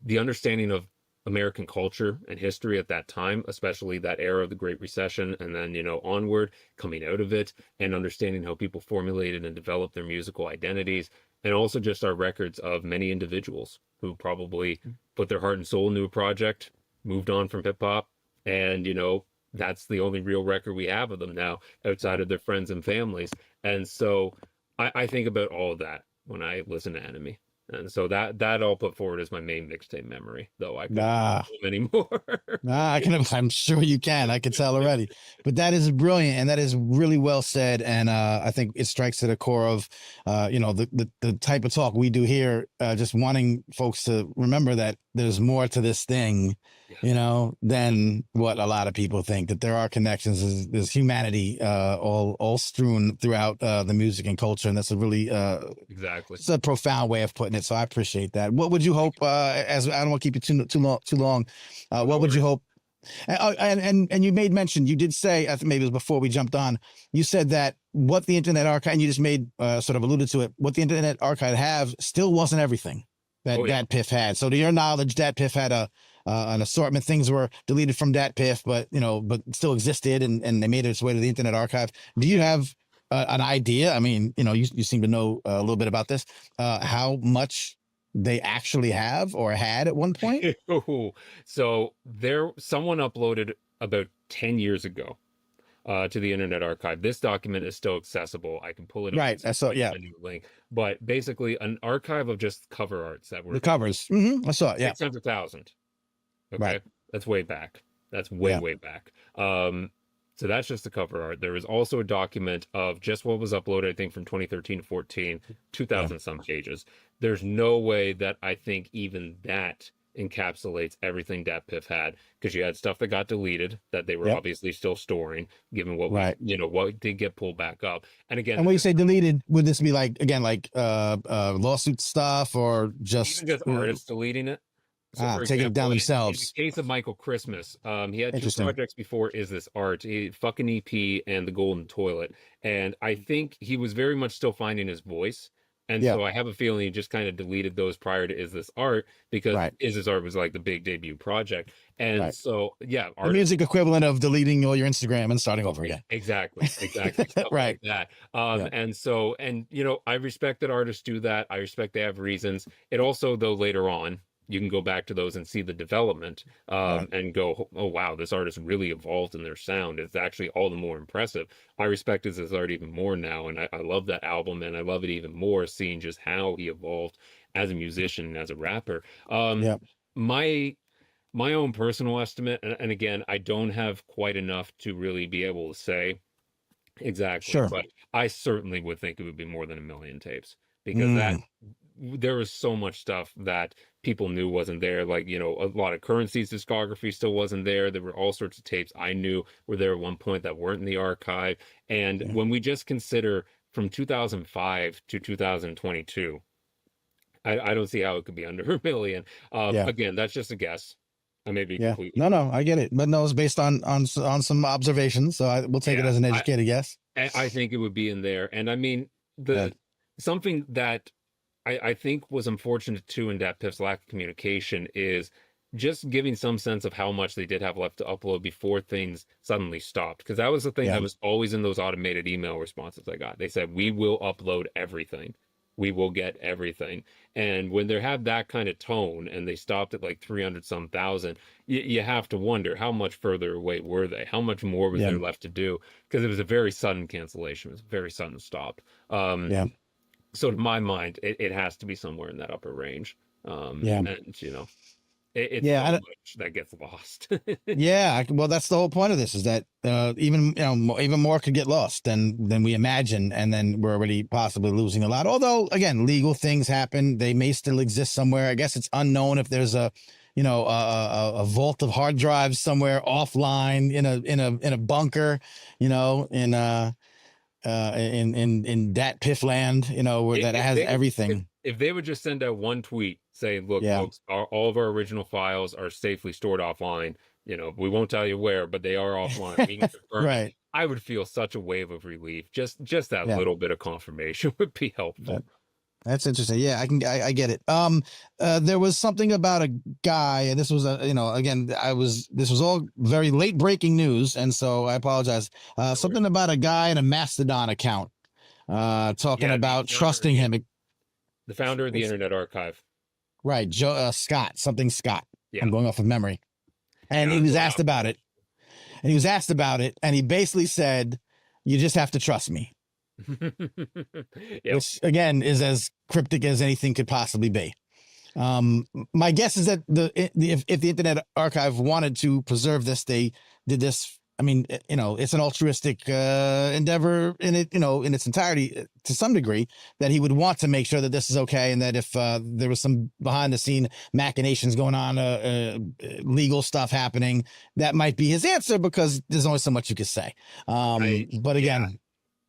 the understanding of American culture and history at that time, especially that era of the Great Recession, and then, you know, onward, coming out of it, and understanding how people formulated and developed their musical identities, and also just our records of many individuals who probably put their heart and soul into a project, moved on from hip-hop, and, you know, that's the only real record we have of them now, outside of their friends and families. And so I think about all of that when I listen to Enemy. And so that I'll put forward as my main mixtape memory, though I can't do many more. I'm sure you can. I can tell already. But that is brilliant, and that is really well said. And I think it strikes to the core of, you know, the type of talk we do here. Just wanting folks to remember that there's more to this thing, you know, than what a lot of people think. That there are connections. There's humanity all strewn throughout the music and culture, and that's a really it's a profound way of putting it. So I appreciate that. What would you hope? As I don't want to keep you too long. What would you hope? And you made mention. You did say, I think maybe it was before we jumped on. You said that what the Internet Archive, and you just made sort of alluded to it. What the Internet Archive have still wasn't everything that DatPiff had. So to your knowledge, DatPiff had an assortment. Things were deleted from DatPiff, but still existed, and they made its way to the Internet Archive. Do you have an idea? I mean, you know, you seem to know a little bit about this. How much they actually have or had at one point? So someone uploaded about 10 years ago to the Internet Archive. This document is still accessible. I can pull it up. Right. I saw. Yeah. A new link. But basically, an archive of just cover arts that were the covers. I saw it. Yeah. 600,000. Okay. Right. That's way back. That's way back. So that's just the cover art. There was also a document of just what was uploaded, I think, from 2013 to 2000 some pages. There's no way that I think even that encapsulates everything DatPiff had, because you had stuff that got deleted that they were Yep. obviously still storing, given what Right. what did get pulled back up. And again, And when you say deleted, would this be like, again, like lawsuit stuff, or just even just artists deleting it. So, for taking it down example, in themselves? the case of Michael Christmas, he had two Interesting. projects before Is This Art, fucking EP and The Golden Toilet. And I think he was very much still finding his voice. And Yeah. so I have a feeling he just kind of deleted those prior to Is This Art, because Right. Is This Art was like the big debut project. And Right. so, yeah, The music equivalent of deleting all your Instagram and starting over again. Exactly. Stuff Right. like that. Yeah. And so, and I respect that artists do that. I respect they have reasons. It also, though, later on, you can go back to those and see the development, Right. and go, oh wow, this artist really evolved in their sound. It's actually all the more impressive. I respect his art even more now, and I love that album, and I love it even more seeing just how he evolved as a musician and as a rapper. Yeah. My own personal estimate, and again, I don't have quite enough to really be able to say exactly, Sure. but I certainly would think it would be more than 1 million tapes, because Mm. there was so much stuff that people knew wasn't there. Like, a lot of Currency's discography still wasn't there. There were all sorts of tapes I knew were there at one point that weren't in the archive. And Yeah. when we just consider from 2005 to 2022, I don't see how it could be under 1 million. Yeah. Again, that's just a guess. I may be Yeah. completely No, I get it. But no, it's based on some observations. So we'll take it Yeah, as an educated guess. I think it would be in there. And I mean, something that I think was unfortunate too in DatPiff's lack of communication is just giving some sense of how much they did have left to upload before things suddenly stopped. Because that was the thing Yeah. that was always in those automated email responses I got. They said, we will upload everything. We will get everything. And when they have that kind of tone and they stopped at like 300 some thousand, you have to wonder, how much further away were they? How much more was Yeah. there left to do? Because it was a very sudden cancellation. It was a very sudden stop. Yeah. So to my mind, it has to be somewhere in that upper range. Yeah. And it's Yeah, I so don't- much that gets lost. Yeah. Well, that's the whole point of this, is that even even more could get lost than we imagine, and then we're already possibly losing a lot. Although, again, legal things happen; they may still exist somewhere. I guess it's unknown if there's a vault of hard drives somewhere offline in a bunker, in DatPiff land, where that has everything. If they would just send out one tweet saying, look, Yeah. folks, all of our original files are safely stored offline. We won't tell you where, but they are offline. We can confirm it. Right. I would feel such a wave of relief. Just that Yeah. little bit of confirmation would be helpful. That's interesting. Yeah, I get it. There was something about a guy, and this was this was all very late breaking news, and so I apologize. Something about a guy in a Mastodon account, talking Yeah, about the trusting him. The founder of the It's- Internet Archive. Right, Joe Scott, something Scott. Yeah. I'm going off of memory, and Yeah, he was wow. asked about it, and he basically said, "You just have to trust me." Yep. Which again is as cryptic as anything could possibly be. My guess is that if the Internet Archive wanted to preserve this, they did this. I mean, it's an altruistic endeavor in its entirety to some degree, that he would want to make sure that this is okay, and that if there was some behind the scene machinations going on, legal stuff happening, that might be his answer, because there's only so much you could say. But again,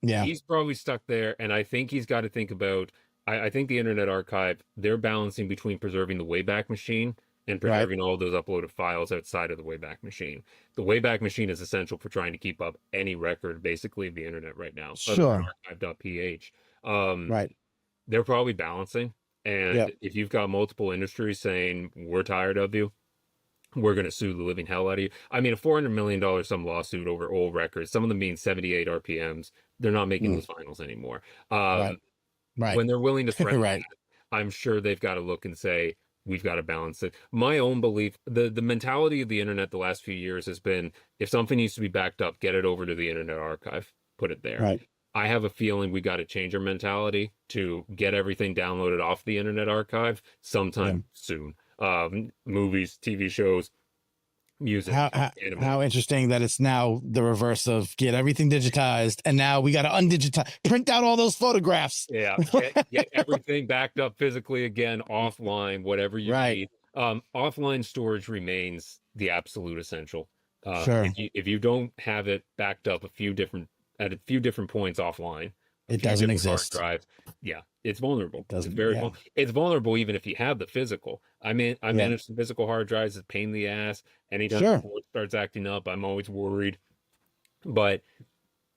yeah. He's probably stuck there, and I think he's got to think about. I think the Internet Archive, they're balancing between preserving the Wayback Machine and preserving all those uploaded files outside of the Wayback Machine. The Wayback Machine is essential for trying to keep up any record, basically, of the internet right now. Sure. Archive.ph. Right. They're probably balancing, and Yep. if you've got multiple industries saying, we're tired of you, we're going to sue the living hell out of you. I mean, a $400 million some lawsuit over old records, some of them being 78 RPMs, they're not making those finals anymore. Right. When they're willing to threaten Right. that, I'm sure they've got to look and say, we've got to balance it. My own belief, the mentality of the internet the last few years has been, if something needs to be backed up, get it over to the Internet Archive, put it there. Right. I have a feeling we got to change our mentality to get everything downloaded off the Internet Archive sometime soon. Movies, TV shows, music. anime. How interesting that it's now the reverse of get everything digitized, and now we got to undigitize, print out all those photographs. Yeah, get everything backed up physically again, offline, whatever you Right. need. Offline storage remains the absolute essential. Sure. If you don't have it backed up at a few different points offline, a It few doesn't different hard exist. drives, yeah, it's vulnerable. It's Doesn't, very yeah. it's vulnerable even if you have the physical. I mean, I Yeah. manage the physical hard drives. It's a pain in the ass. Anytime Sure. the board starts acting up, I'm always worried. But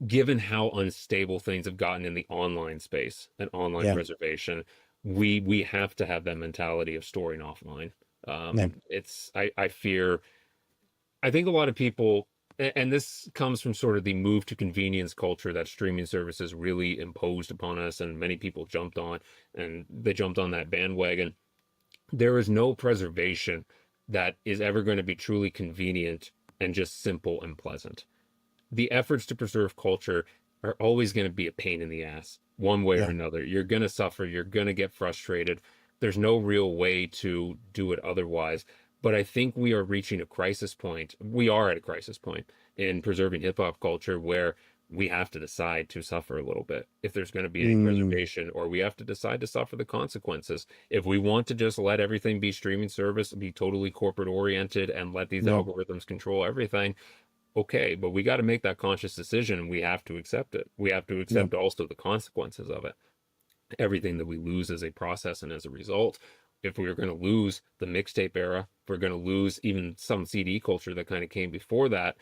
given how unstable things have gotten in the online space and online Yeah. preservation, we have to have that mentality of storing offline. Yeah. I think a lot of people, and this comes from sort of the move to convenience culture that streaming services really imposed upon us, and many people jumped on, and they jumped on that bandwagon. There is no preservation that is ever going to be truly convenient and just simple and pleasant. The efforts to preserve culture are always going to be a pain in the ass, one way Yeah. or another. You're going to suffer. You're going to get frustrated. There's no real way to do it otherwise. But I think we are reaching a crisis point. We are at a crisis point in preserving hip hop culture where we have to decide to suffer a little bit if there's going to be any preservation, or we have to decide to suffer the consequences. If we want to just let everything be streaming service, be totally corporate oriented, and let these algorithms control everything, okay, but we got to make that conscious decision, and we have to accept it. We have to accept also the consequences of it. Everything that we lose as a process and as a result. If we're going to lose the mixtape era, if we're going to lose even some CD culture that kind of came before that,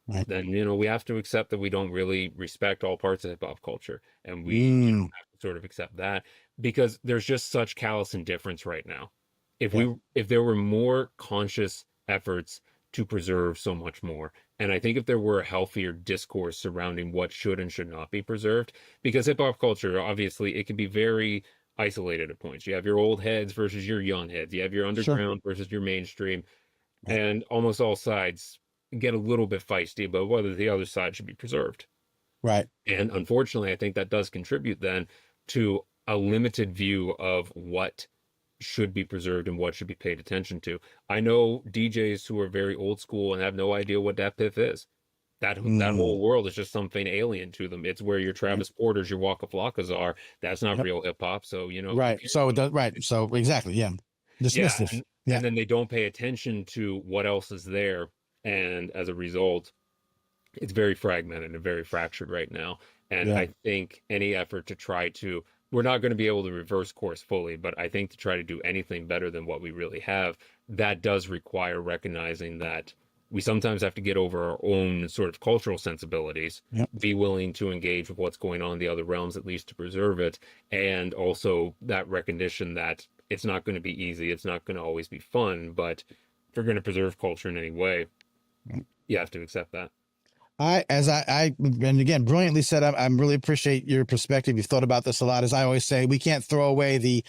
Right. then, we have to accept that we don't really respect all parts of hip hop culture. And we have to sort of accept that, because there's just such callous indifference right now. If there were more conscious efforts to preserve so much more, and I think if there were a healthier discourse surrounding what should and should not be preserved, because hip hop culture, obviously, it can be very isolated at points. You have your old heads versus your young heads. You have your underground versus your mainstream, and almost all sides get a little bit feisty about whether the other side should be preserved. Right. And unfortunately, I think that does contribute then to a limited view of what should be preserved and what should be paid attention to. I know DJs who are very old school and have no idea what DatPiff is. That whole world is just something alien to them. It's where your Travis Porters, your Waka Flockas are. That's not real hip hop. So, Right. So So exactly. Yeah. Dismissive. Yeah. And then they don't pay attention to what else is there. And as a result, it's very fragmented and very fractured right now. And I think any effort to try to, we're not going to be able to reverse course fully, but I think to try to do anything better than what we really have, that does require recognizing that we sometimes have to get over our own sort of cultural sensibilities, be willing to engage with what's going on in the other realms, at least to preserve it. And also that recognition that it's not going to be easy. It's not going to always be fun, but if we're going to preserve culture in any way, you have to accept that. And again, brilliantly said. I really appreciate your perspective. You've thought about this a lot. As I always say, we can't throw away the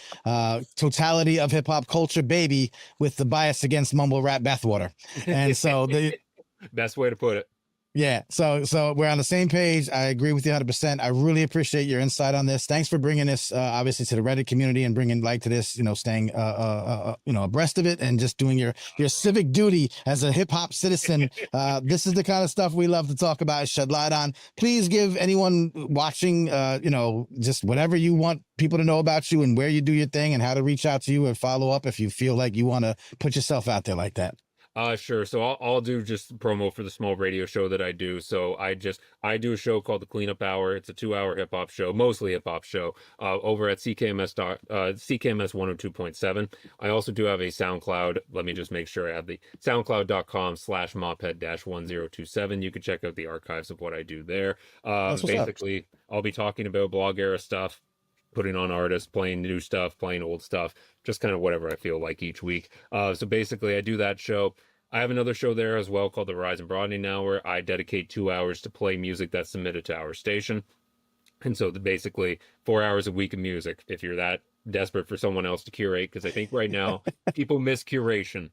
totality of hip hop culture, baby, with the bias against mumble rap bathwater. And so the best way to put it. Yeah. So we're on the same page. I agree with you 100%. I really appreciate your insight on this. Thanks for bringing this, obviously, to the Reddit community and bringing light to this, staying, abreast of it and just doing your civic duty as a hip hop citizen. This is the kind of stuff we love to talk about, shed light on. Please give anyone watching, just whatever you want people to know about you and where you do your thing and how to reach out to you and follow up if you feel like you want to put yourself out there like that. Sure. So I'll do just promo for the small radio show that I do. So I do a show called the Cleanup Hour. It's a 2-hour hip hop show, mostly hip hop show, over at CKMS 102.7. I also do have a SoundCloud. Let me just make sure I have the soundcloud.com/mophead-1027. You can check out the archives of what I do there. Basically, I'll be talking about blog era stuff, putting on artists, playing new stuff, playing old stuff, just kind of whatever I feel like each week. So basically I do that show. I have another show there as well called the Rise and Broadening Hour. I dedicate 2 hours to play music that's submitted to our station. And so basically 4 hours a week of music, if you're that desperate for someone else to curate, because I think right now people miss curation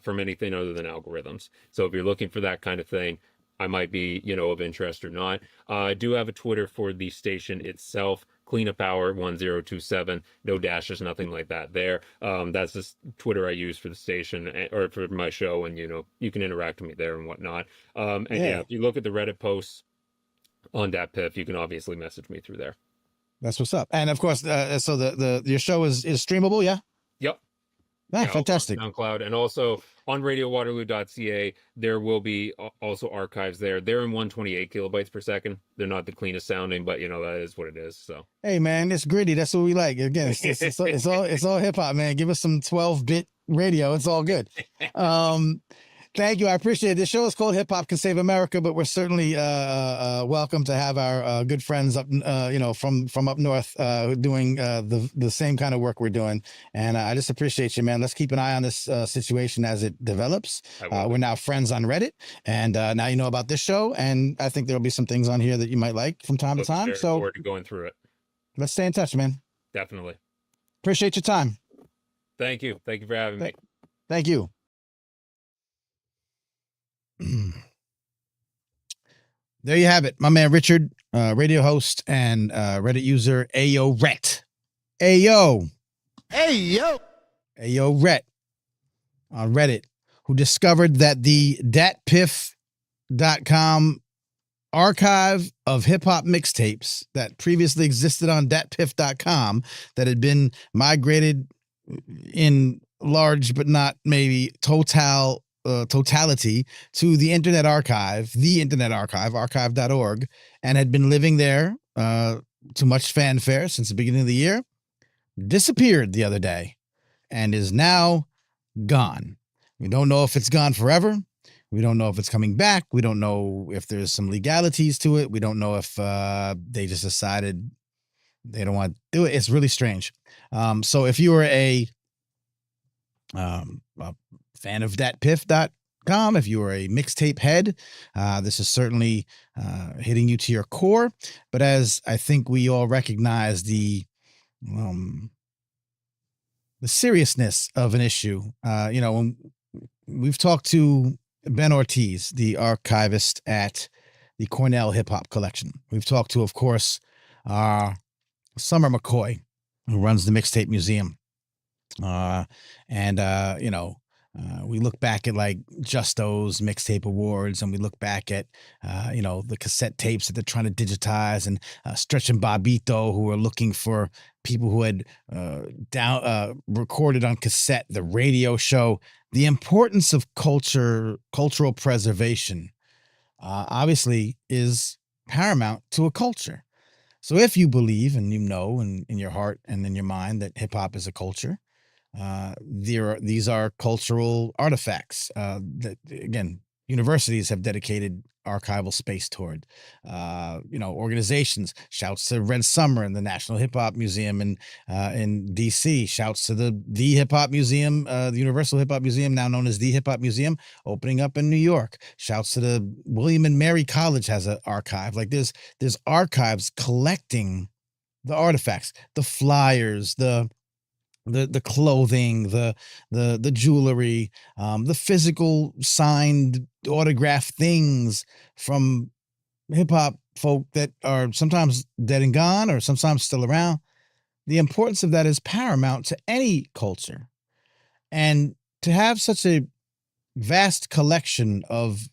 from anything other than algorithms. So if you're looking for that kind of thing, I might be, of interest or not. I do have a Twitter for the station itself, Cleanup Hour 1027, no dashes, nothing like that there. That's the Twitter I use for the station or for my show, and you can interact with me there and whatnot. If you look at the Reddit posts on DatPiff, you can obviously message me through there. That's what's up. And of course, so your show is streamable, yeah? Yep. Ah, On fantastic. SoundCloud, and also on radiowaterloo.ca, there will be also archives there. They're in 128 kilobytes per second. They're not the cleanest sounding, but that is what it is. So Hey man, it's gritty. That's what we like. Again, it's all hip hop, man. Give us some 12-bit radio. It's all good. Thank you. I appreciate it. This show is called Hip Hop Can Save America, but we're certainly welcome to have our good friends up, from up north, doing the same kind of work we're doing. And I just appreciate you, man. Let's keep an eye on this situation as it develops. We're now friends on Reddit, and now you know about this show. And I think there'll be some things on here that you might like from time to time. So we're going through it. Let's stay in touch, man. Definitely. Appreciate your time. Thank you. Thank you for having me. Thank you. There you have it, my man Richard, radio host and Reddit user Ayo Ret. Ayo Ret on Reddit, who discovered that the DatPiff.com archive of hip-hop mixtapes that previously existed on DatPiff.com that had been migrated in large but not maybe totality to the Internet Archive, archive.org, and had been living there to much fanfare since the beginning of the year, disappeared the other day and is now gone. We don't know if it's gone forever. We don't know if it's coming back. We don't know if there's some legalities to it. We don't know if they just decided they don't want to do it. It's really strange. So if you are a fan of DatPiff.com, if you are a mixtape head, this is certainly hitting you to your core. But as I think we all recognize the seriousness of an issue, when we've talked to Ben Ortiz, the archivist at the Cornell Hip Hop Collection. We've talked to, of course, Summer McCoy, who runs the Mixtape Museum. We look back at like Justo's Mixtape Awards, and we look back at, the cassette tapes that they're trying to digitize, and Stretch and Bobbito, who are looking for people who had recorded on cassette, the radio show. The importance of cultural preservation, obviously, is paramount to a culture. So if you believe and you know in your heart and in your mind that hip hop is a culture, these are cultural artifacts that, again, universities have dedicated archival space toward. Organizations, shouts to Red Summer and the National Hip Hop Museum in DC, shouts to the Hip Hop Museum, the Universal Hip Hop Museum, now known as the Hip Hop Museum, opening up in New York. Shouts to the William and Mary College has an archive. Like there's archives collecting the artifacts, the flyers, the clothing, the jewelry, the physical signed autographed things from hip hop folk that are sometimes dead and gone or sometimes still around. The importance of that is paramount to any culture. And to have such a vast collection of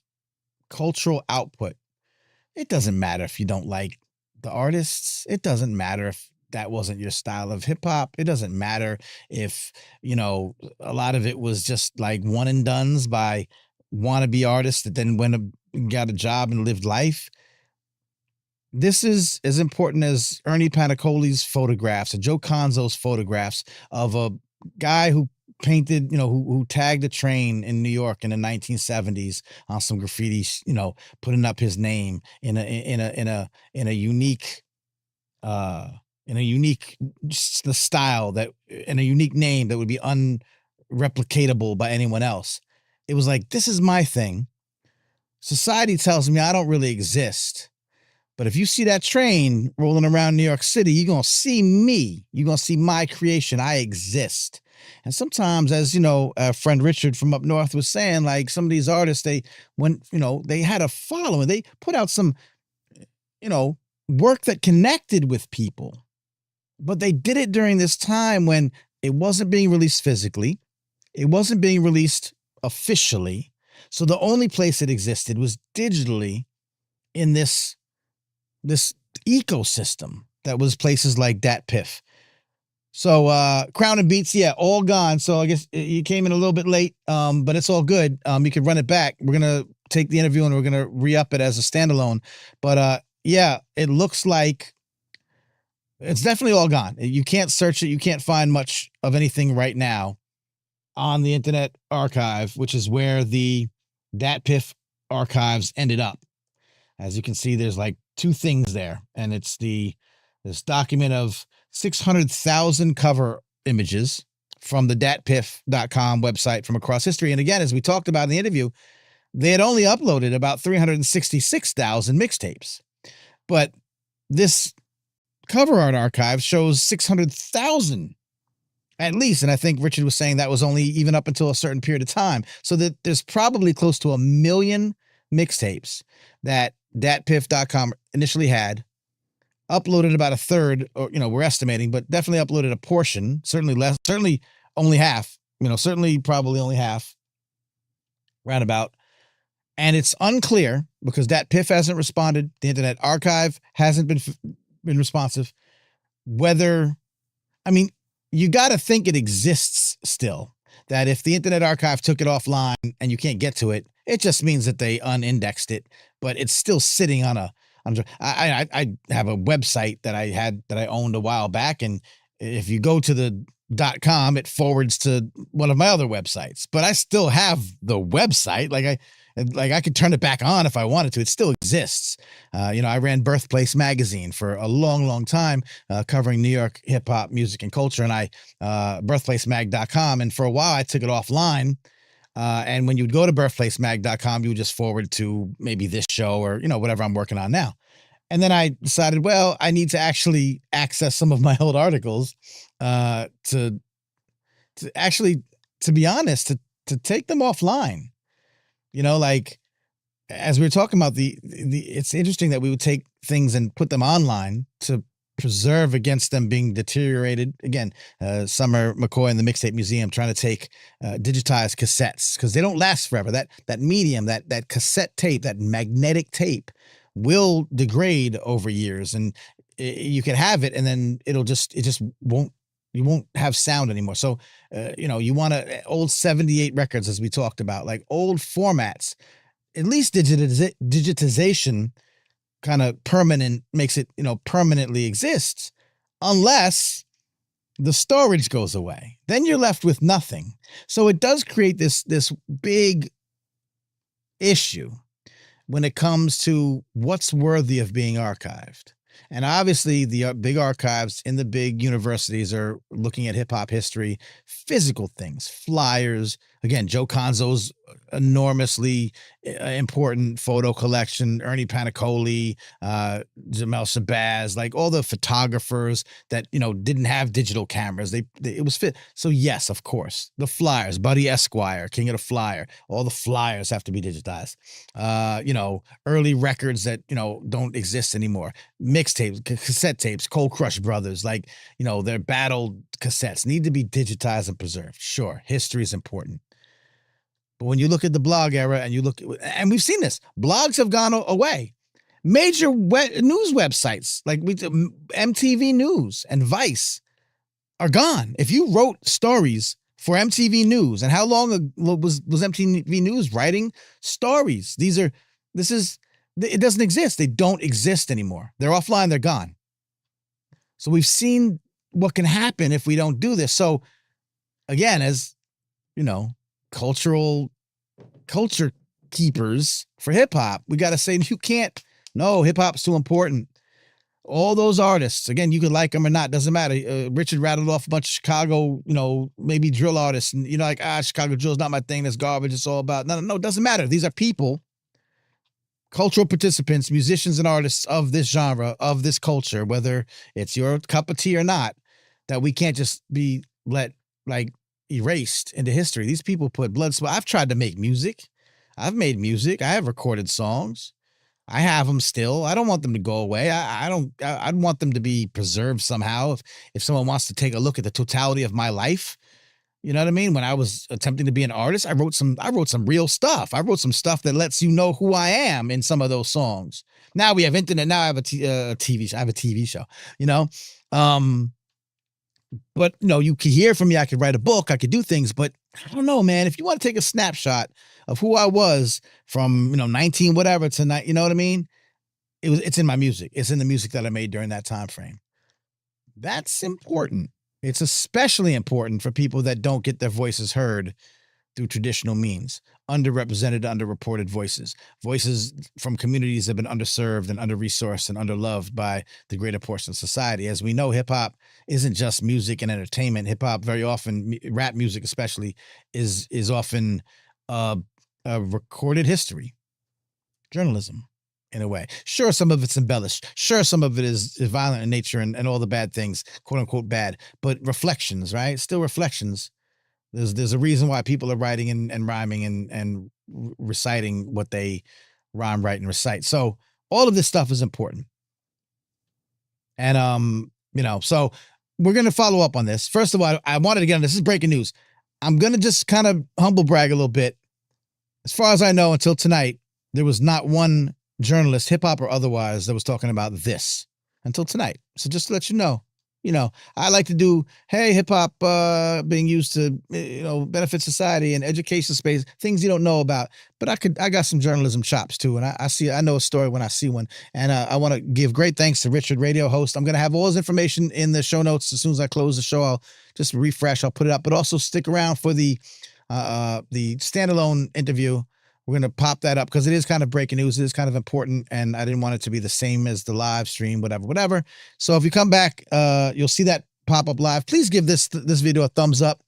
cultural output, it doesn't matter if you don't like the artists. It doesn't matter if that wasn't your style of hip hop. It doesn't matter if, a lot of it was just like one and dones by wannabe artists that then went and got a job and lived life. This is as important as Ernie Panicoli's photographs or Joe Conzo's photographs of a guy who painted, who tagged a train in New York in the 1970s on some graffiti, putting up his name in a unique style, that in a unique name that would be unreplicatable by anyone else. It was like, this is my thing. Society tells me I don't really exist. But if you see that train rolling around New York City, you're going to see me. You're going to see my creation. I exist. And sometimes, as a friend Richard from up north was saying, like some of these artists, they had a following. They put out some, work that connected with people. But they did it during this time when it wasn't being released physically. It wasn't being released officially. So the only place it existed was digitally in this ecosystem that was places like DatPiff. So Crown and Beats, yeah, all gone. So I guess you came in a little bit late, but it's all good. You can run it back. We're gonna take the interview and we're gonna re-up it as a standalone. But yeah, it looks like it's definitely all gone. You can't search it. You can't find much of anything right now on the Internet Archive, which is where the DatPiff archives ended up. As you can see, there's like two things there, and it's this document of 600,000 cover images from the DatPiff.com website from across history. And again, as we talked about in the interview, they had only uploaded about 366,000 mixtapes. But this cover art archive shows 600,000 at least. And I think Richard was saying that was only even up until a certain period of time. So that there's probably close to 1 million mixtapes that DatPiff.com initially had, uploaded about a third, or, we're estimating, but definitely uploaded a portion, certainly less, certainly only half, certainly probably only half, roundabout. And it's unclear because DatPiff hasn't responded. The Internet Archive hasn't been responsive. Whether, you got to think it exists still. That if the Internet Archive took it offline and you can't get to it, it just means that they unindexed it, but it's still sitting on I have a website that I owned a while back, and if you go to the .com, it forwards to one of my other websites, but I still have the website. I could turn it back on if I wanted to. It still exists. I ran Birthplace magazine for a long, long time, covering New York hip hop music and culture, and birthplacemag.com. And for a while I took it offline. And when you would go to birthplacemag.com, you would just forward to maybe this show or, whatever I'm working on now. And then I decided, well, I need to actually access some of my old articles, to be honest, to take them offline. As we were talking about it's interesting that we would take things and put them online to preserve against them being deteriorated. Again, Summer McCoy and the Mixtape Museum trying to take digitized cassettes because they don't last forever. That medium, that cassette tape, that magnetic tape will degrade over years, and you can have it, and then you won't have sound anymore. So, you want old 78 records, as we talked about, like old formats, at least digitization kind of permanent makes it, permanently exists, unless the storage goes away. Then you're left with nothing. So it does create this big issue when it comes to what's worthy of being archived. And obviously the big archives in the big universities are looking at hip hop history, physical things, flyers. Again, Joe Conzo's enormously important photo collection, Ernie Panicoli, Jamel Shabazz, like all the photographers that, didn't have digital cameras. It was fit. So yes, of course, the flyers, Buddy Esquire, King of the Flyer, all the flyers have to be digitized. Early records that, don't exist anymore. Mixtapes, cassette tapes, Cold Crush Brothers, their battle cassettes need to be digitized and preserved. Sure, history is important. But when you look at the blog era and we've seen this, blogs have gone away. Major news websites like MTV News and Vice are gone. If you wrote stories for MTV News, and how long was MTV News writing stories? It doesn't exist. They don't exist anymore. They're offline. They're gone. So we've seen what can happen if we don't do this. So again, as culture keepers for hip hop, we got to say, hip hop's too important. All those artists, again, you could like them or not, doesn't matter. Richard rattled off a bunch of Chicago, maybe drill artists, and Chicago drill's not my thing. That's garbage. It's all about, no, it doesn't matter. These are people, cultural participants, musicians and artists of this genre, of this culture, whether it's your cup of tea or not, that we can't just be erased into history. These people put blood, sweat. I've tried to make music. I've made music. I have recorded songs. I have them still. I don't want them to go away. I'd want them to be preserved somehow. If someone wants to take a look at the totality of my life, you know what I mean? When I was attempting to be an artist, I wrote some real stuff. I wrote some stuff that lets you know who I am in some of those songs. Now we have internet. Now I have a TV show. I have a TV show, But, you can hear from me. I could write a book. I could do things. But I don't know, man. If you want to take a snapshot of who I was from, 19 whatever to night, you know what I mean? It's in my music. It's in the music that I made during that time frame. That's important. It's especially important for people that don't get their voices heard through traditional means, underrepresented, underreported voices from communities that have been underserved and under-resourced and underloved by the greater portion of society. As we know, hip-hop isn't just music and entertainment. Hip-hop very often, rap music especially, is often a recorded history, journalism in a way. Sure, some of it's embellished. Sure, some of it is violent in nature and all the bad things, quote unquote bad, but reflections, right? Still reflections. There's a reason why people are writing and rhyming and reciting what they rhyme, write, and recite. So all of this stuff is important. And, so we're going to follow up on this. First of all, I wanted to get on this. This is breaking news. I'm going to just kind of humble brag a little bit. As far as I know, until tonight, there was not one journalist, hip hop or otherwise, that was talking about this until tonight. So just to let you know, I like to do, hey, hip hop being used to, benefit society and education space, things you don't know about. But I got some journalism chops too. And I know a story when I see one. And I want to give great thanks to Richard, radio host. I'm going to have all his information in the show notes. As soon as I close the show, I'll just refresh. I'll put it up, but also stick around for the standalone interview. We're going to pop that up because it is kind of breaking news. It is kind of important, and I didn't want it to be the same as the live stream, whatever. So if you come back, you'll see that pop up live. Please give this video a thumbs up.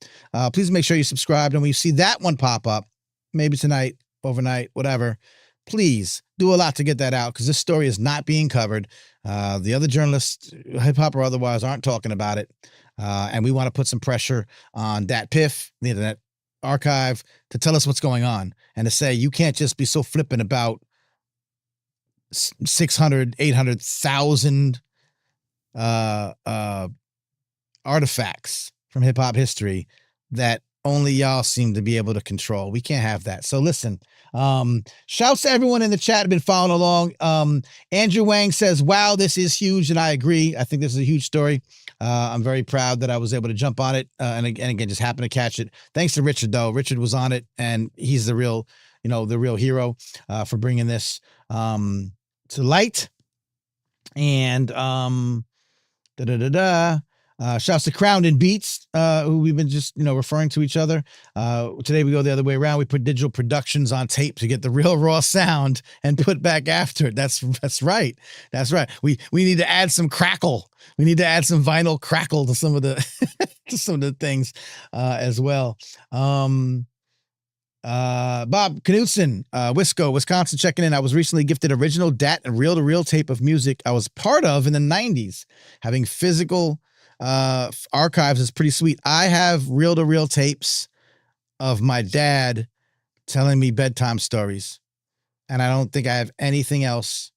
Please make sure you subscribe. And when you see that one pop up, maybe tonight, overnight, whatever, please do a lot to get that out because this story is not being covered. The other journalists, hip hop or otherwise, aren't talking about it. And we want to put some pressure on DatPiff, the Internet Archive, to tell us what's going on and to say you can't just be so flippant about 600, 800,000 artifacts from hip hop history that only y'all seem to be able to control. We can't have that. So listen, shouts to everyone in the chat who've been following along. Andrew Wang says, wow, this is huge. And I agree. I think this is a huge story. I'm very proud that I was able to jump on it. And again, just happened to catch it. Thanks to Richard though. Richard was on it and he's the real hero, for bringing this, to light. And, shouts to Crowned and Beats, who we've been just, referring to each other. Today we go the other way around. We put digital productions on tape to get the real raw sound and put back after it. That's right. That's right. We need to add some crackle. We need to add some vinyl crackle to some of the things as well. Bob Knudsen, Wisco, Wisconsin, checking in. I was recently gifted original DAT and reel-to-reel tape of music I was part of in the 90s. Having physical archives is pretty sweet. I have reel-to-reel tapes of my dad telling me bedtime stories, and I don't think I have anything else.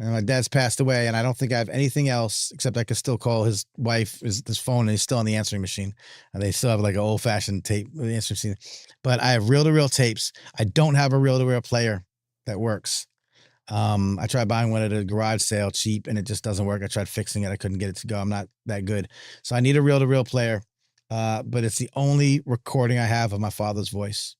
And my dad's passed away, and I don't think I have anything else except I could still call his wife, his phone, and he's still on the answering machine. And they still have like an old-fashioned tape with the answering machine. But I have reel-to-reel tapes. I don't have a reel-to-reel player that works. I tried buying one at a garage sale cheap, and it just doesn't work. I tried fixing it. I couldn't get it to go. I'm not that good. So I need a reel-to-reel player, but it's the only recording I have of my father's voice.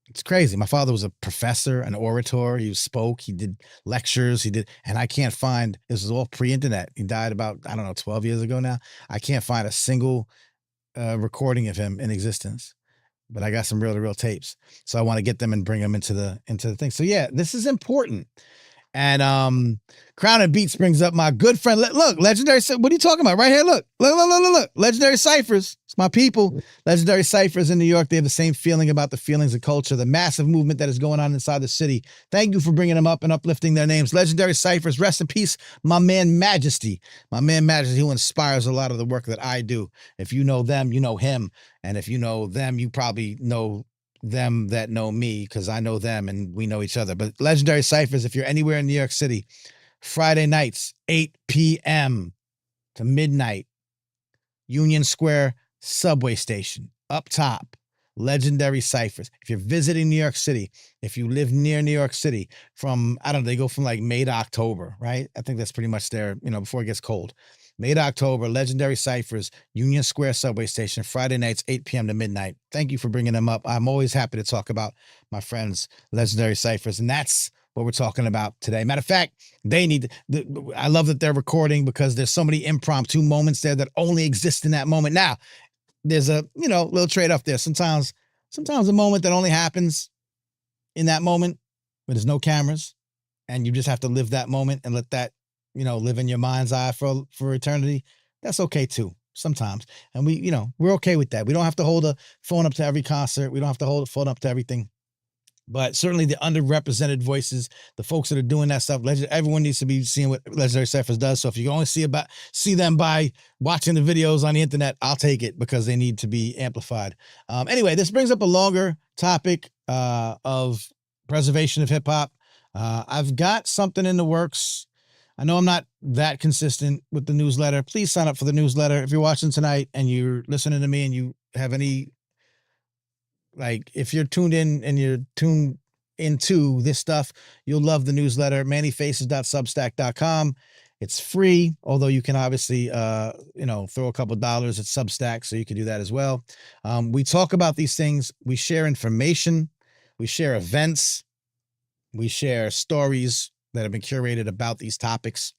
It's crazy. My father was a professor, an orator. He spoke, he did lectures, and I can't find, this was all pre-internet. He died about, 12 years ago now. I can't find a single recording of him in existence, but I got some reel-to-reel tapes. So I want to get them and bring them into the thing. So yeah, this is important. And Crown and Beats brings up my good friend. Look, Legendary. What are you talking about? Right here. Look. Legendary Ciphers. It's my people. Legendary Ciphers in New York. They have the same feeling about the feelings of culture, the massive movement that is going on inside the city. Thank you for bringing them up and uplifting their names. Legendary Ciphers. Rest in peace, my man Majesty. My man Majesty, who inspires a lot of the work that I do. If you know them, you know him. And if you know them, you probably know them that know me, because I know them and we know each other. But Legendary Ciphers, if you're anywhere in New York City, Friday nights, 8 p.m. to midnight, Union Square subway station, up top, legendary ciphers. If you're visiting New York City, if you live near New York City, from, I don't know, they go from like May to October, right? I think that's pretty much there, before it gets cold. May to October, legendary ciphers, Union Square subway station, Friday nights, 8 p.m. to midnight. Thank you for bringing them up. I'm always happy to talk about my friends, legendary ciphers, and that's what we're talking about today. Matter of fact, I love that they're recording, because there's so many impromptu moments there that only exist in that moment. Now, there's a, little trade-off there. Sometimes a moment that only happens in that moment, where there's no cameras, and you just have to live that moment and let that, live in your mind's eye for eternity. That's okay too, sometimes. And we're okay with that. We don't have to hold a phone up to every concert. We don't have to hold a phone up to everything. But certainly the underrepresented voices, the folks that are doing that stuff, everyone needs to be seeing what Legendary Ciphers does. So if you can only see them by watching the videos on the internet, I'll take it, because they need to be amplified. Anyway, this brings up a longer topic of preservation of hip hop. I've got something in the works. I know I'm not that consistent with the newsletter. Please sign up for the newsletter. If you're watching tonight and you're listening to me and you have any, if you're tuned in and you're tuned into this stuff, you'll love the newsletter, mannyfaces.substack.com. It's free, although you can obviously, throw a couple dollars at Substack, so you can do that as well. We talk about these things. We share information. We share events. We share stories that have been curated about these topics.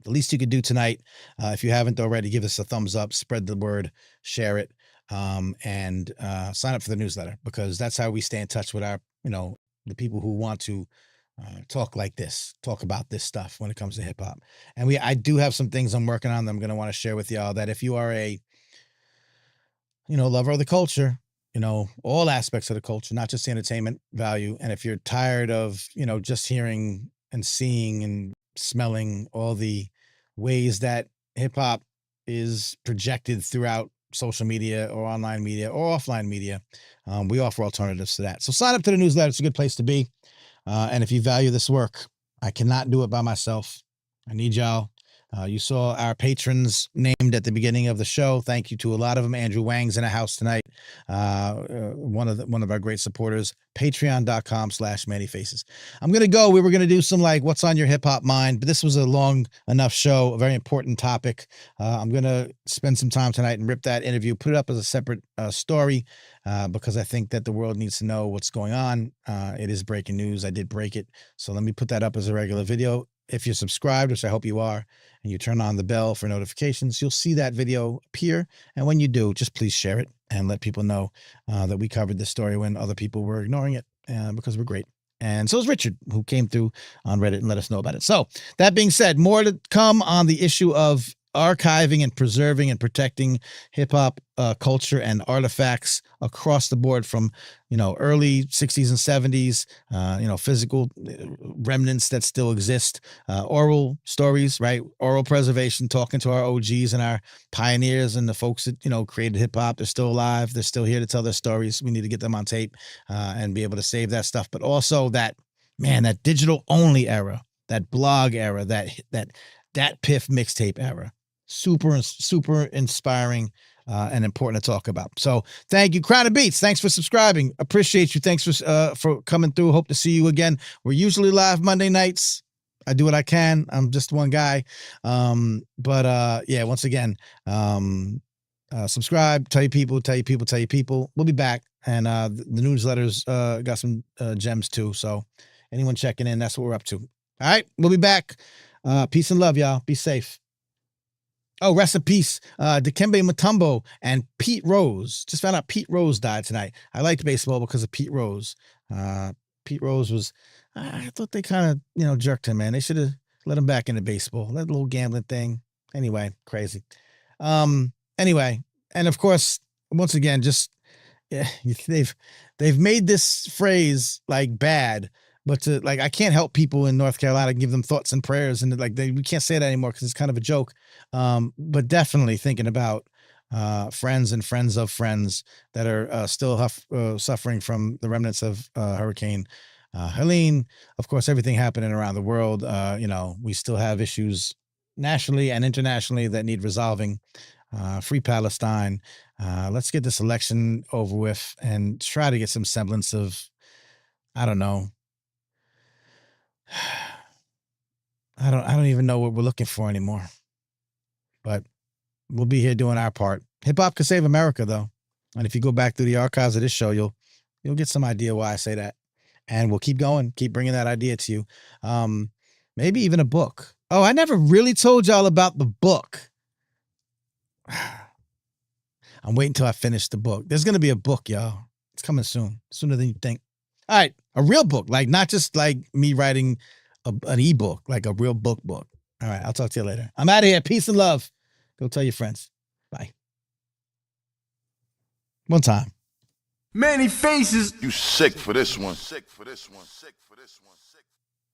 The least you could do tonight, if you haven't already, give us a thumbs up, spread the word, share it, and sign up for the newsletter, because that's how we stay in touch with our, the people who want to talk like this, talk about this stuff when it comes to hip hop. And I do have some things I'm working on that I'm going to want to share with y'all, that if you are a, lover of the culture, all aspects of the culture, not just the entertainment value. And if you're tired of, just hearing and seeing and smelling all the ways that hip hop is projected throughout social media or online media or offline media, we offer alternatives to that. So sign up to the newsletter. It's a good place to be. And if you value this work, I cannot do it by myself. I need y'all. You saw our patrons named at the beginning of the show. Thank you to a lot of them. Andrew Wang's in the house tonight. One of our great supporters, patreon.com/Manny Faces. I'm going to go. We were going to do some what's on your hip hop mind, but this was a long enough show, a very important topic. I'm going to spend some time tonight and rip that interview, put it up as a separate story, because I think that the world needs to know what's going on. It is breaking news. I did break it. So let me put that up as a regular video. If you're subscribed, which I hope you are, and you turn on the bell for notifications, you'll see that video appear. And when you do, just please share it and let people know that we covered this story when other people were ignoring it, because we're great. And so is Richard, who came through on Reddit and let us know about it. So that being said, more to come on the issue of archiving and preserving and protecting hip hop culture and artifacts across the board, from early 60s and 70s, physical remnants that still exist, oral stories, right? Oral preservation, talking to our OGs and our pioneers and the folks that created hip hop. They're still alive. They're still here to tell their stories. We need to get them on tape and be able to save that stuff. But also that digital only era, that blog era, that DatPiff mixtape era. Super inspiring and important to talk about. So thank you, Crown of Beats. Thanks for subscribing. Appreciate you. Thanks for coming through. Hope to see you again. We're usually live Monday nights. I do what I can. I'm just one guy. But once again, subscribe, tell your people. We'll be back. And the newsletter's got some gems too. So anyone checking in, that's what we're up to. All right, we'll be back. Peace and love, y'all. Be safe. Oh, rest in peace, Dikembe Mutombo and Pete Rose. Just found out Pete Rose died tonight. I liked baseball because of Pete Rose. Pete Rose was, I thought they kind of, jerked him, man. They should have let him back into baseball. That little gambling thing. Anyway, crazy. Anyway, and of course, once again, just they've made this phrase bad. But I can't help people in North Carolina and give them thoughts and prayers, and we can't say that anymore because it's kind of a joke. But definitely thinking about friends and friends of friends that are still suffering from the remnants of Hurricane Helene. Of course, everything happening around the world. We still have issues nationally and internationally that need resolving. Free Palestine. Let's get this election over with and try to get some semblance of, I don't know. I don't even know what we're looking for anymore. But we'll be here doing our part. Hip hop could save America, though. And if you go back through the archives of this show, you'll get some idea why I say that. And we'll keep going, keep bringing that idea to you. Maybe even a book. Oh, I never really told y'all about the book. I'm waiting till I finish the book. There's going to be a book, y'all. It's coming soon, sooner than you think. All right, a real book, like not just like me writing an ebook, like a real book. All right, I'll talk to you later. I'm out of here. Peace and love. Go tell your friends. Bye. One time. Manny Faces. You sick for this one. Sick for this one. Sick for this one.